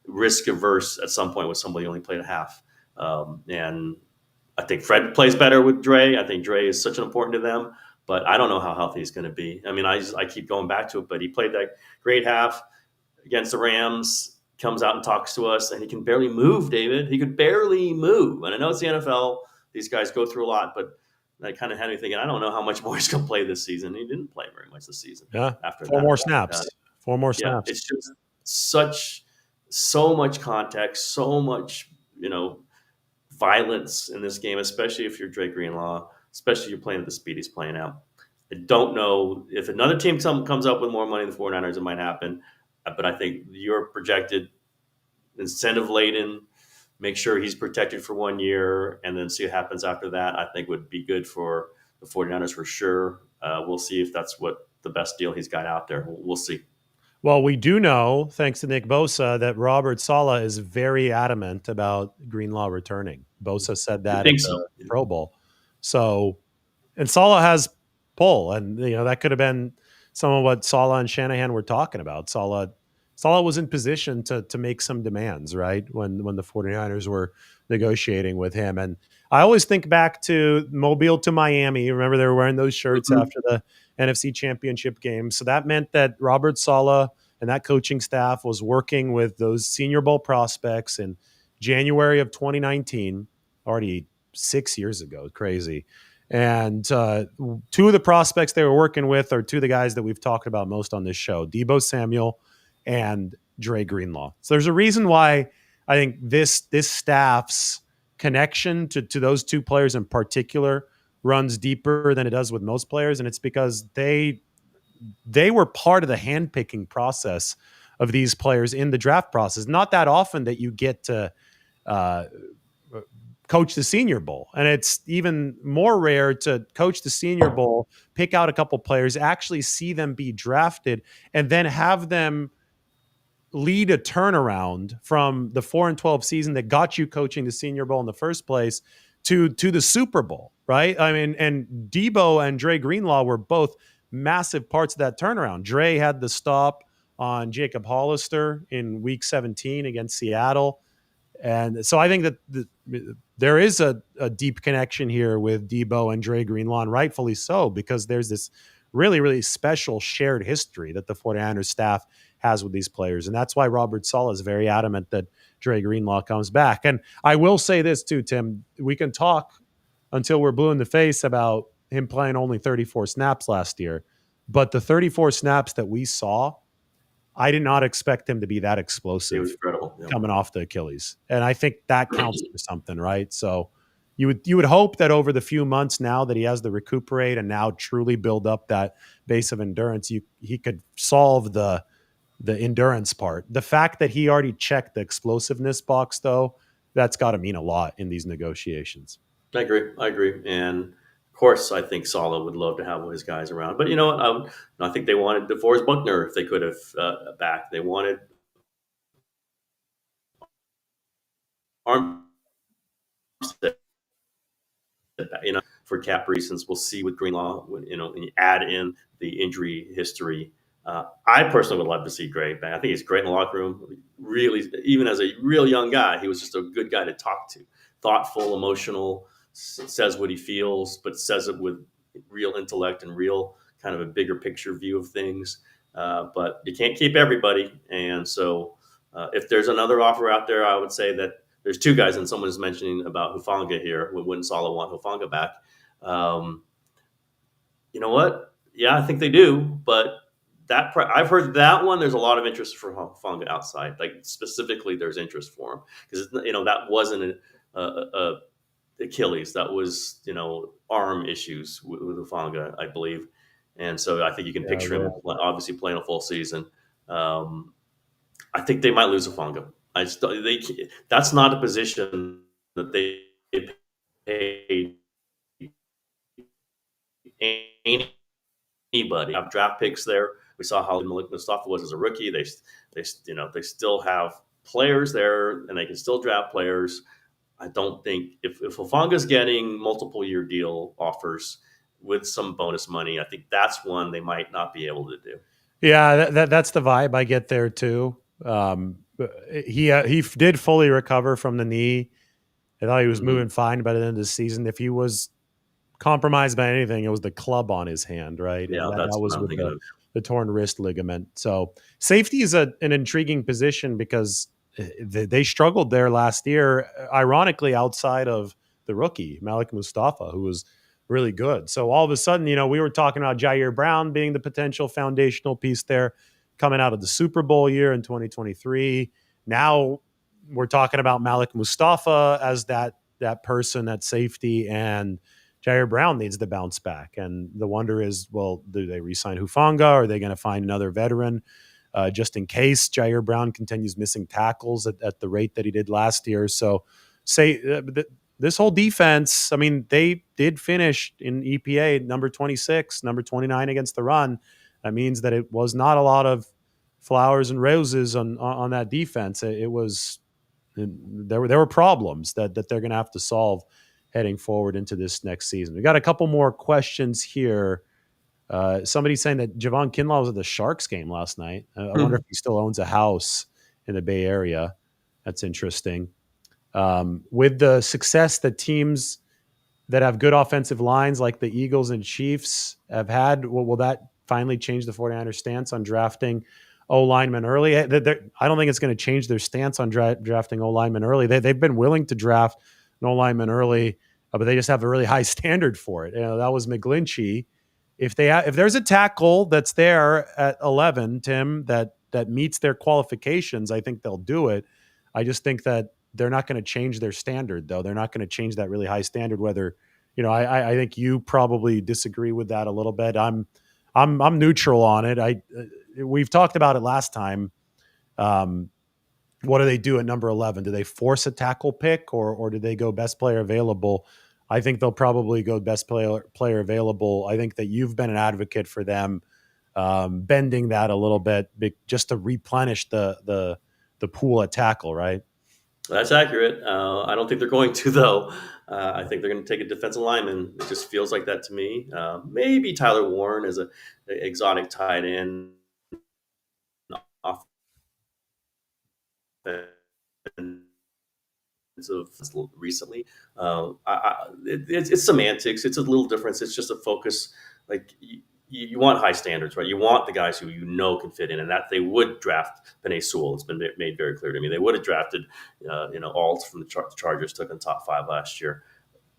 risk averse at some point with somebody who only played a half. And I think Fred plays better with Dre. I think Dre is such an important to them, but I don't know how healthy he's going to be. I mean, I keep going back to it, but he played that great half against the Rams, comes out and talks to us, and he can barely move, David. He could barely move. And I know it's the NFL. These guys go through a lot, but that kind of had me thinking, I don't know how much more he's going to play this season. He didn't play very much this season Yeah, after four that. more snaps. Four more Yeah, snaps. it's just so much context, so much, violence in this game, especially if you're Dre Greenlaw, especially if you're playing at the speed he's playing out. I don't know if another team comes up with more money than the 49ers, it might happen. But I think you're projected incentive laden, make sure he's protected for 1 year, and then see what happens after that. I think would be good for the 49ers for sure. We'll see if that's what the best deal he's got out there. We'll see. Well, we do know, thanks to Nick Bosa, that Robert Saleh is very adamant about Greenlaw returning. Bosa said You that at think so? the Pro Bowl. So, and Saleh has pull, and that could have been some of what Saleh and Shanahan were talking about. Saleh was in position to make some demands, right? When the 49ers were negotiating with him. And I always think back to Mobile to Miami. Remember they were wearing those shirts Mm-hmm. after the NFC Championship game. So that meant that Robert Saleh and that coaching staff was working with those Senior Bowl prospects in January of 2019, already 6 years ago. Crazy. And two of the prospects they were working with are two of the guys that we've talked about most on this show, Deebo Samuel and Dre Greenlaw. So there's a reason why I think this staff's connection to those two players in particular runs deeper than it does with most players, and it's because they were part of the handpicking process of these players in the draft process. Not that often that you get to uh, coach the Senior Bowl, and it's even more rare to coach the Senior Bowl, pick out a couple players, actually see them be drafted, and then have them lead a turnaround from the 4-12 season that got you coaching the Senior Bowl in the first place to the Super Bowl, right? I mean, and Deebo and Dre Greenlaw were both massive parts of that turnaround. Dre had the stop on Jacob Hollister in Week 17 against Seattle. And so I think that there is a deep connection here with Deebo and Dre Greenlaw, and rightfully so, because there's this really, really special shared history that the 49ers staff has with these players. And that's why Robert Saleh is very adamant that Dre Greenlaw comes back. And I will say this too, Tim, we can talk until we're blue in the face about him playing only 34 snaps last year. But the 34 snaps that we saw, I did not expect him to be that It explosive was incredible. Yeah. coming off the Achilles. And I think that counts for something, right? So you would hope that over the few months now that he has to recuperate and now truly build up that base of endurance, he could solve the endurance part. The fact that he already checked the explosiveness box, though, that's got to mean a lot in these negotiations. I agree. And of course, I think Saleh would love to have his guys around. But you know what? I think they wanted DeForest Buckner if they could have back. They wanted Armstead, for cap reasons. We'll see with Greenlaw, when you add in the injury history. I personally would love to see Gray back. I think he's great in the locker room. Really, even as a real young guy, he was just a good guy to talk to. Thoughtful, emotional, says what he feels, but says it with real intellect and real kind of a bigger picture view of things. But you can't keep everybody. And so if there's another offer out there, I would say that there's two guys, and someone is mentioning about Hufanga here. Wouldn't Saleh want Hufanga back? Um, you know what? Yeah, I think they do. But I've heard that one. There's a lot of interest for Hufanga outside. Like specifically, there's interest for him because that wasn't a Achilles. That was arm issues with Hufanga, I believe. And so I think you can picture him obviously playing a full season. I think they might lose Hufanga. That's not a position that they pay anybody. Have draft picks there. We saw how Malik Mustafa was as a rookie. They still have players there, and they can still draft players. I don't think if Hufanga's getting multiple year deal offers with some bonus money, I think that's one they might not be able to do. Yeah, that's the vibe I get there too. He did fully recover from the knee. I thought he was Mm-hmm. moving fine by the end of the season. If he was compromised by anything, it was the club on his hand, right? And Yeah, that that's what was I'm with thinking of. the torn wrist ligament. So safety is an intriguing position because they struggled there last year, ironically, outside of the rookie, Malik Mustafa, who was really good. So all of a sudden, we were talking about Jair Brown being the potential foundational piece there coming out of the Super Bowl year in 2023. Now we're talking about Malik Mustafa as that person at safety, and Jair Brown needs to bounce back. And the wonder is, well, do they re-sign Hufanga? Are they going to find another veteran just in case Jair Brown continues missing tackles at the rate that he did last year? So, this whole defense, I mean, they did finish in EPA number 26, number 29 against the run. That means that it was not a lot of flowers and roses on that defense. It was there were problems that they're going to have to solve heading forward into this next season. We got a couple more questions here. Somebody saying that Javon Kinlaw was at the Sharks game last night. I wonder if he still owns a house in the Bay Area. That's interesting. With the success that teams that have good offensive lines like the Eagles and Chiefs have had, will that finally change the 49ers stance on drafting O-linemen early? I don't think it's going to change their stance on drafting O-linemen early. They've been willing to draft an O-lineman early, but they just have a really high standard for it. That was McGlinchey. If there's a tackle that's there at 11, Tim, that meets their qualifications, I think they'll do it. I just think that they're not going to change their standard, though. They're not going to change that really high standard. Whether I think you probably disagree with that a little bit. I'm neutral on it. We've talked about it last time. What do they do at number 11? Do they force a tackle pick, or do they go best player available? I think they'll probably go best player available. I think that you've been an advocate for them bending that a little bit just to replenish the pool at tackle, right? That's accurate. I don't think they're going to, though. I think they're going to take a defensive lineman. It just feels like that to me. Maybe Tyler Warren as a exotic tight end of recently. It's semantics. It's a little difference. It's just a focus. Like you want high standards, right? You want the guys who can fit in, and that they would draft Penei Sewell. It's been made very clear to me. They would have drafted, Alt from the Chargers, took in top 5 last year.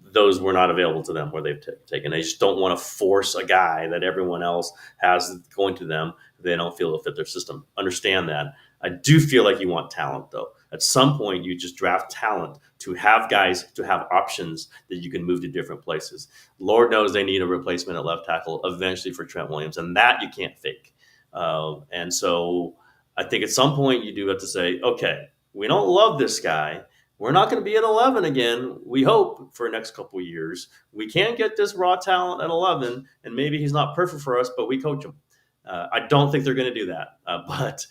Those were not available to them where they've taken. They just don't want to force a guy that everyone else has going to them. They don't feel it'll fit their system. Understand that. I do feel like you want talent, though. At some point, you just draft talent to have guys, to have options that you can move to different places. Lord knows they need a replacement at left tackle eventually for Trent Williams, and that you can't fake. And so I think at some point you do have to say, okay, we don't love this guy. We're not going to be at 11 again, we hope, for the next couple of years. We can't get this raw talent at 11, and maybe he's not perfect for us, but we coach him. I don't think they're going to do that. But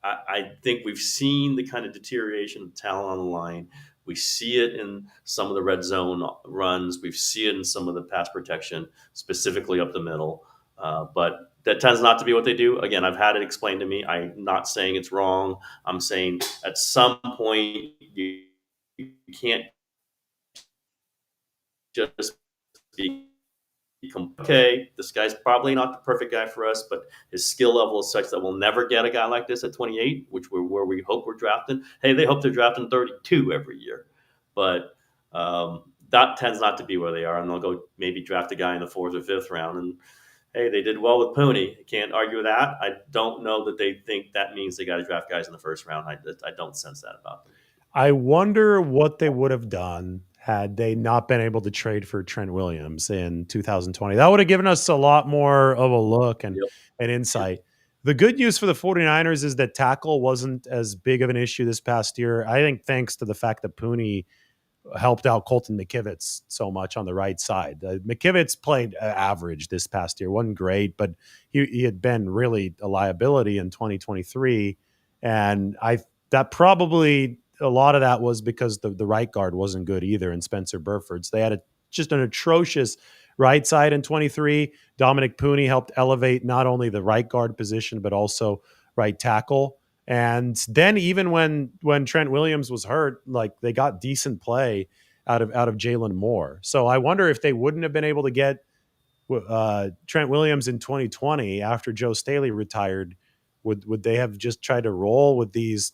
I think we've seen the kind of deterioration of talent on the line. We see it in some of the red zone runs. We see it in some of the pass protection, specifically up the middle. But that tends not to be what they do. Again, I've had it explained to me. I'm not saying it's wrong. I'm saying at some point you can't just become, okay, this guy's probably not the perfect guy for us, but his skill level is such that we'll never get a guy like this at 28, where we hope we're drafting. Hey, they hope they're drafting 32 every year. But that tends not to be where they are, and they'll go maybe draft a guy in the 4th or 5th round. And hey, they did well with Pony. Can't argue with that. I don't know that they think that means they got to draft guys in the 1st round. I don't sense that about them. I wonder what they would have done had they not been able to trade for Trent Williams in 2020. That would have given us a lot more of a look and Yep. an insight. The good news for the 49ers is that tackle wasn't as big of an issue this past year. I think thanks to the fact that Pooney helped out Colton McKivitz so much on the right side. McKivitz played average this past year, wasn't great, but he had been really a liability in 2023, and I that probably a lot of that was because the right guard wasn't good either, and Spencer Burford's. They had just an atrocious right side in 23. Dominic Pooney helped elevate not only the right guard position but also right tackle. And then even when Trent Williams was hurt, like they got decent play out of Jalen Moore. So I wonder if they wouldn't have been able to get Trent Williams in 2020 after Joe Staley retired, would they have just tried to roll with these?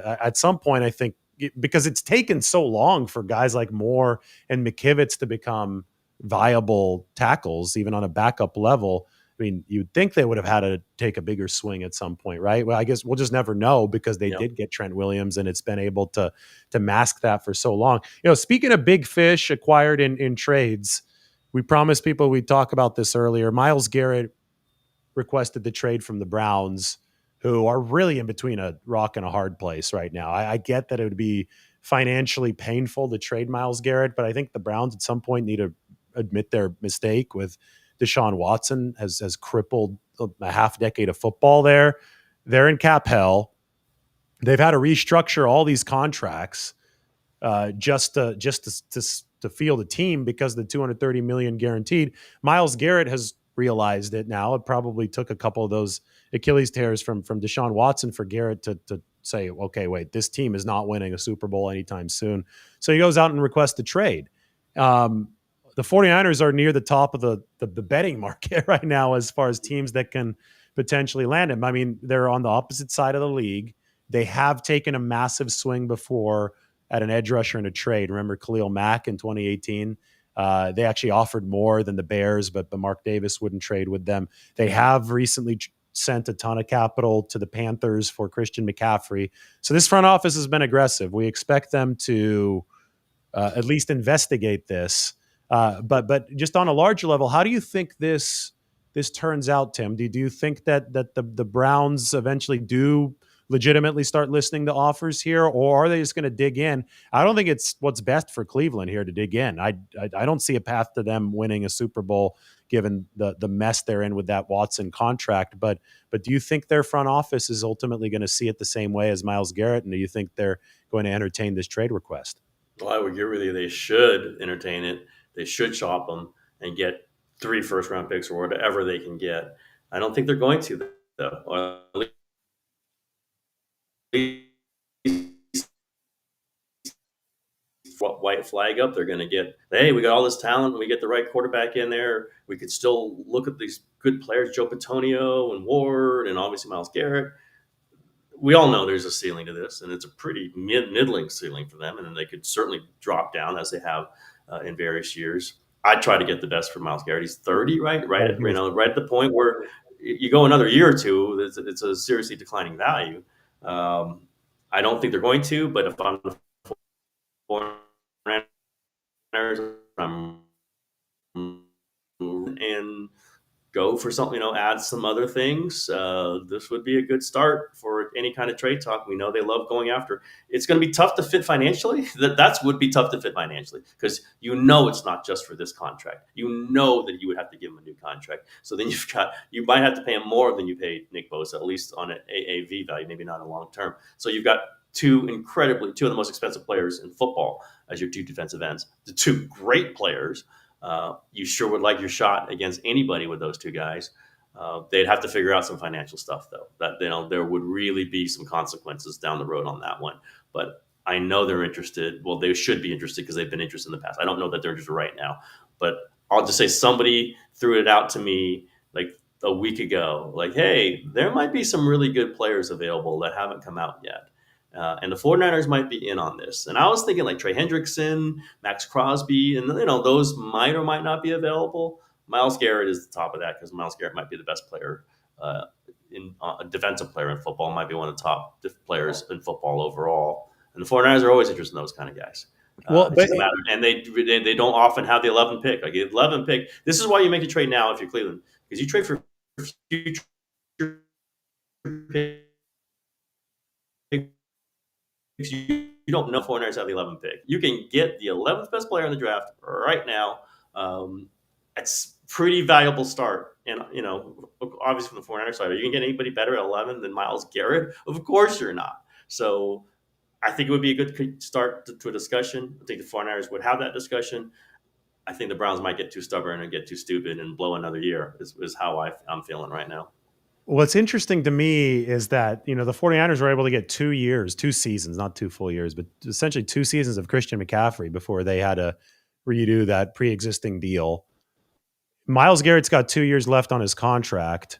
At some point, I think because it's taken so long for guys like Moore and McKivitz to become viable tackles, even on a backup level. I mean, you'd think they would have had to take a bigger swing at some point, right? Well, I guess we'll just never know because they did get Trent Williams, and it's been able to mask that for so long. Speaking of big fish acquired in trades, we promised people we'd talk about this earlier. Myles Garrett requested the trade from the Browns, who are really in between a rock and a hard place right now. I get that it would be financially painful to trade Myles Garrett, but I think the Browns at some point need to admit their mistake with Deshaun Watson has crippled a half decade of football there. They're in cap hell. They've had to restructure all these contracts just to field a team because the $230 million guaranteed. Myles Garrett has realized it now. It probably took a couple of those Achilles tears from Deshaun Watson for Garrett to say, okay, wait, this team is not winning a Super Bowl anytime soon. So he goes out and requests a trade. The 49ers are near the top of the betting market right now as far as teams that can potentially land him. I mean, they're on the opposite side of the league. They have taken a massive swing before at an edge rusher in a trade. Remember Khalil Mack in 2018? They actually offered more than the Bears, but Mark Davis wouldn't trade with them. They have recently sent a ton of capital to the Panthers for Christian McCaffrey. So this front office has been aggressive. We expect them to at least investigate this. But just on a larger level, how do you think this turns out, Tim? Do you think that the Browns eventually do legitimately start listening to offers here, or are they just going to dig in? I don't think it's what's best for Cleveland here to dig in. I don't see a path to them winning a Super Bowl given the mess they're in with that Watson contract. But do you think their front office is ultimately going to see it the same way as Myles Garrett, and do you think they're going to entertain this trade request? Well, I would agree with you. They should entertain it. They should shop them and get 3 first-round picks or whatever they can get. I don't think they're going to, though. Or at least white flag up. They're going to get, hey, we got all this talent. We get the right quarterback in there. We could still look at these good players, Joe Patonio and Ward and obviously Myles Garrett. We all know there's a ceiling to this, and it's a pretty middling ceiling for them. And then they could certainly drop down as they have in various years. I try to get the best for Myles Garrett. He's 30, right at the point where you go another year or two, it's a seriously declining value. I don't think they're going to, but if I'm the 49ers, and go for something, add some other things. This would be a good start for any kind of trade talk. We know they love going after. It's going to be tough to fit financially. That would be tough to fit financially because it's not just for this contract. You know that you would have to give him a new contract. So then you might have to pay him more than you paid Nick Bosa, at least on an AAV value, maybe not a long term. So you've got two of the most expensive players in football as your two defensive ends. The two great players. You sure would like your shot against anybody with those two guys. They'd have to figure out some financial stuff, though. That there would really be some consequences down the road on that one. But I know they're interested. Well, they should be interested because they've been interested in the past. I don't know that they're interested right now, but I'll just say somebody threw it out to me like a week ago. Like, hey, there might be some really good players available that haven't come out yet. And the 49ers might be in on this. And I was thinking like Trey Hendrickson, Max Crosby, and those might or might not be available. Myles Garrett is the top of that because Myles Garrett might be the best player, a defensive player in football, might be one of the top players in football overall. And the 49ers are always interested in those kind of guys. Well, and they don't often have the 11th pick. Like the 11th pick, this is why you make a trade now if you're Cleveland, because you trade for future picks. don't know 49ers have the 11th pick. You can get the 11th best player in the draft right now. It's pretty valuable start. And, obviously from the 49ers side, are you going to get anybody better at 11 than Myles Garrett? Of course you're not. So I think it would be a good start to a discussion. I think the 49ers would have that discussion. I think the Browns might get too stubborn and get too stupid and blow another year is how I'm feeling right now. What's interesting to me is that, the 49ers were able to get 2 years, 2 seasons, not 2 full years, but essentially 2 seasons of Christian McCaffrey before they had to redo that pre-existing deal. Myles Garrett's got 2 years left on his contract.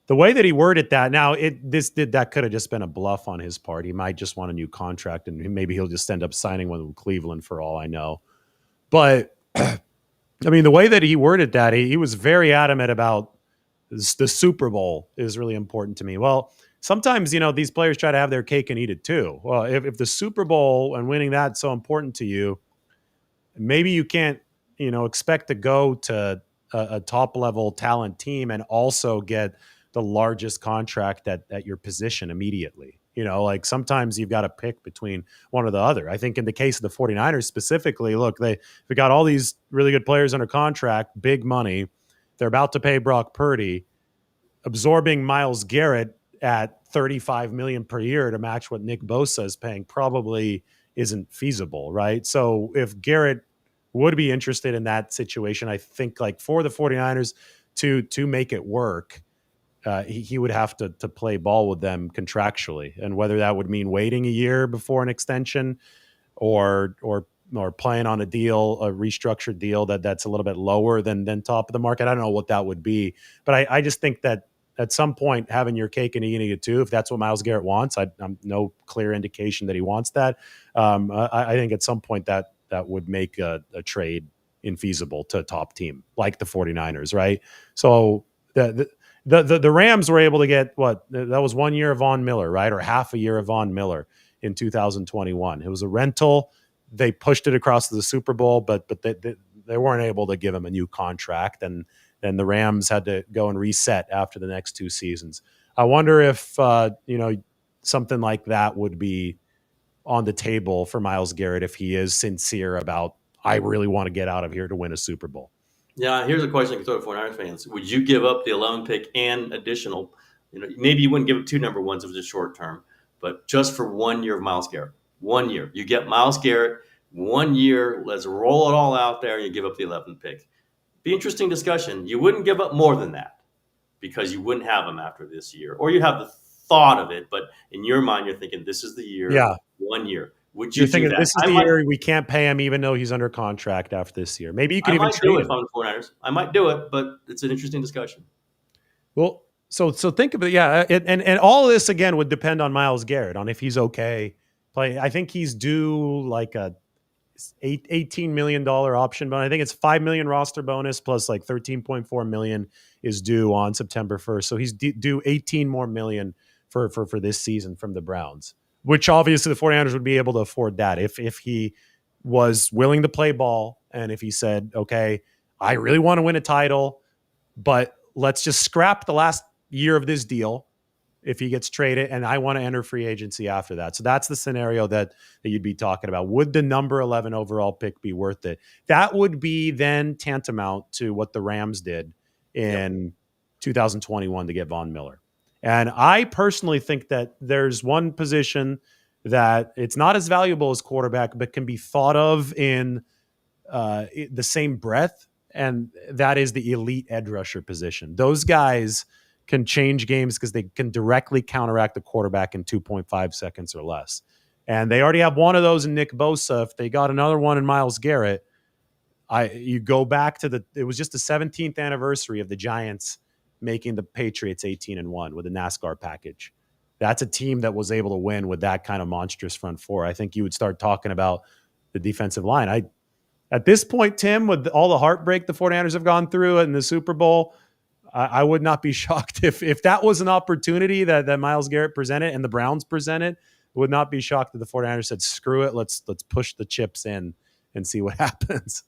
The way that he worded that, now that could have just been a bluff on his part. He might just want a new contract, and maybe he'll just end up signing one with Cleveland for all I know. But I mean, the way that he worded that, he was very adamant about the Super Bowl is really important to me. Well, sometimes, these players try to have their cake and eat it too. Well, if the Super Bowl and winning that's so important to you, maybe you can't, expect to go to a top level talent team and also get the largest contract at your position immediately. Like sometimes you've got to pick between one or the other. I think in the case of the 49ers specifically, look, they got all these really good players under contract, big money. They're about to pay Brock Purdy. Absorbing Myles Garrett at $35 million per year to match what Nick Bosa is paying probably isn't feasible, right? So if Garrett would be interested in that situation, I think like for the 49ers to make it work, he would have to play ball with them contractually. And whether that would mean waiting a year before an extension or playing on a deal, a restructured deal that's a little bit lower than top of the market. I don't know what that would be, but I just think that at some point having your cake and eating it too, if that's what Myles Garrett wants, I'm no clear indication that he wants that. I think at some point that would make a trade infeasible to a top team like the 49ers, right? So the Rams were able to get that was 1 year of Von Miller, right? Or half a year of Von Miller in 2021. It was a rental. They pushed it across to the Super Bowl, but they weren't able to give him a new contract, and the Rams had to go and reset after the next 2 seasons. I wonder if something like that would be on the table for Myles Garrett if he is sincere about I really want to get out of here to win a Super Bowl. Yeah, here's a question I can throw to 49ers fans. Would you give up the 11 pick and additional, maybe you wouldn't give up two number ones if it was a short term, but just for 1 year of Myles Garrett? 1 year. You get Myles Garrett, 1 year, let's roll it all out there, and you give up the 11th pick. Be interesting discussion. You wouldn't give up more than that because you wouldn't have him after this year. Or you have the thought of it, but in your mind, you're thinking, this is the year, Yeah. 1 year. Would you You're do thinking that? this is the year we can't pay him even though he's under contract after this year. Maybe you can I even might do trade it if him. I'm the 49ers. I might do it, but it's an interesting discussion. Well, so think of it. Yeah. And all of this again would depend on Myles Garrett, on if he's okay playing. I think he's due like a $18 million option, but I think it's $5 million roster bonus plus like $13.4 million is due on September 1st. So he's due $18 more million for this season from the Browns, which obviously the 49ers would be able to afford that if he was willing to play ball. And if he said, okay, I really want to win a title, but let's just scrap the last year of this deal if he gets traded, and I want to enter free agency after that. So that's the scenario that you'd be talking about. Would the number 11 overall pick be worth it? That would be then tantamount to what the Rams did in 2021 to get Von Miller. And I personally think that there's one position that it's not as valuable as quarterback, but can be thought of in the same breath, and that is the elite edge rusher position. Those guys can change games because they can directly counteract the quarterback in 2.5 seconds or less. And they already have one of those in Nick Bosa. If they got another one in Myles Garrett, you go back to it was just the 17th anniversary of the Giants making the Patriots 18-1 with the NASCAR package. That's a team that was able to win with that kind of monstrous front four. I think you would start talking about the defensive line. At this point, Tim, with all the heartbreak the 49ers have gone through in the Super Bowl, I would not be shocked if that was an opportunity that Myles Garrett presented and the Browns presented. Would not be shocked that the 49ers said, screw it, let's push the chips in and see what happens.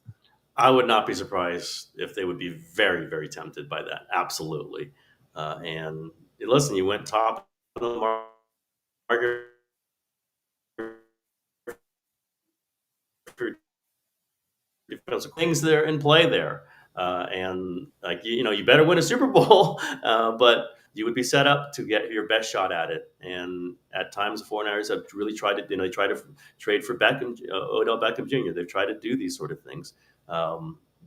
I would not be surprised if they would be very, very tempted by that. Absolutely. And listen, you went top of the market defensive things there in play there. And like you better win a Super Bowl, but you would be set up to get your best shot at it. And at times, the 49ers have really tried to, they try to trade for Beckham, Odell Beckham Jr. They've tried to do these sort of things.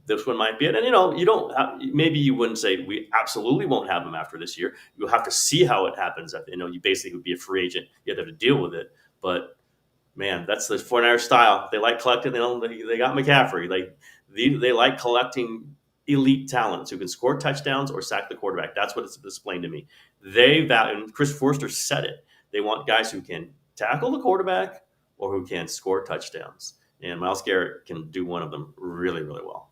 This one might be it. And you don't have, maybe you wouldn't say we absolutely won't have him after this year. You'll have to see how it happens. You basically would be a free agent. You have to deal with it. But man, that's the 49ers style. They like collecting. They got McCaffrey. They like collecting elite talents who can score touchdowns or sack the quarterback. That's what it's displaying to me. They value, and Chris Forster said it. They want guys who can tackle the quarterback or who can score touchdowns. And Myles Garrett can do one of them really, really well.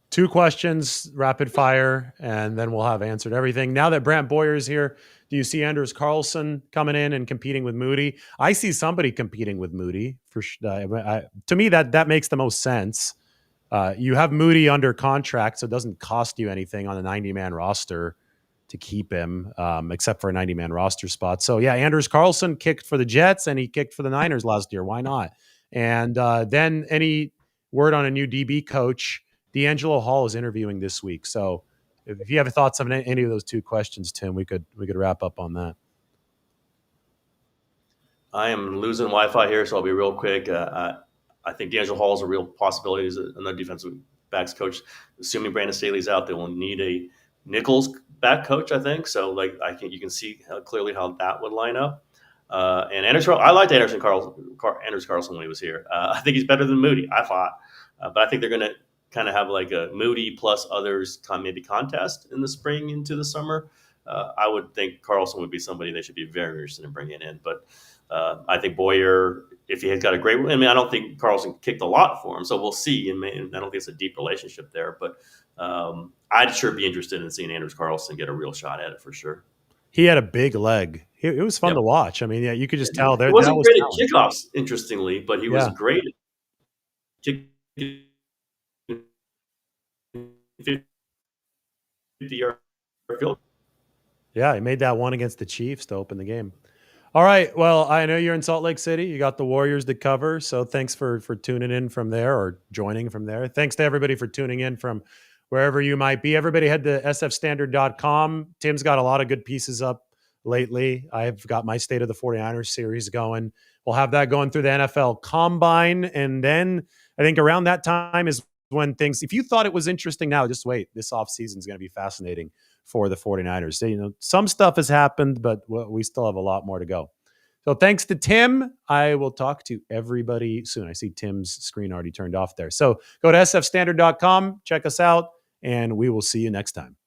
2 questions, rapid fire, and then we'll have answered everything. Now that Brant Boyer is here, do you see Anders Carlson coming in and competing with Moody? I see somebody competing with Moody. To me, that makes the most sense. You have Moody under contract, so it doesn't cost you anything on a 90-man roster to keep him, except for a 90-man roster spot. So, yeah, Anders Carlson kicked for the Jets, and he kicked for the Niners last year. Why not? And then any word on a new DB coach? D'Angelo Hall is interviewing this week. So if you have thoughts on any of those 2 questions, Tim, we could wrap up on that. I am losing Wi-Fi here, so I'll be real quick. I think D'Angelo Hall is a real possibility as another defensive backs coach. Assuming Brandon Staley's out, they will need a Nichols back coach, I think. So I think you can see clearly how that would line up. And I liked Anders Carlson when he was here. I think he's better than Moody, I thought. But I think they're going to kind of have like a Moody plus others maybe contest in the spring into the summer. I would think Carlson would be somebody they should be very interested in bringing in. But I think Boyer, if he has got a great, I don't think Carlson kicked a lot for him, so we'll see. And I don't think it's a deep relationship there, but I'd sure be interested in seeing Anders Carlson get a real shot at it for sure. He had a big leg. It was fun to watch. Yeah, you could just tell there. He wasn't great at kickoffs, interestingly, but he was great at kicking 50-yard field. Yeah, he made that one against the Chiefs to open the game. All right. Well, I know you're in Salt Lake City. You got the Warriors to cover. So thanks for tuning in from there or joining from there. Thanks to everybody for tuning in from wherever you might be. Everybody head to sfstandard.com. Tim's got a lot of good pieces up lately. I've got my State of the 49ers series going. We'll have that going through the NFL Combine. And then I think around that time is when things, if you thought it was interesting now, just wait. This offseason is going to be fascinating for the 49ers. So, some stuff has happened, but we still have a lot more to go. So thanks to Tim. I will talk to everybody soon. I see Tim's screen already turned off there. So go to sfstandard.com, check us out, and we will see you next time.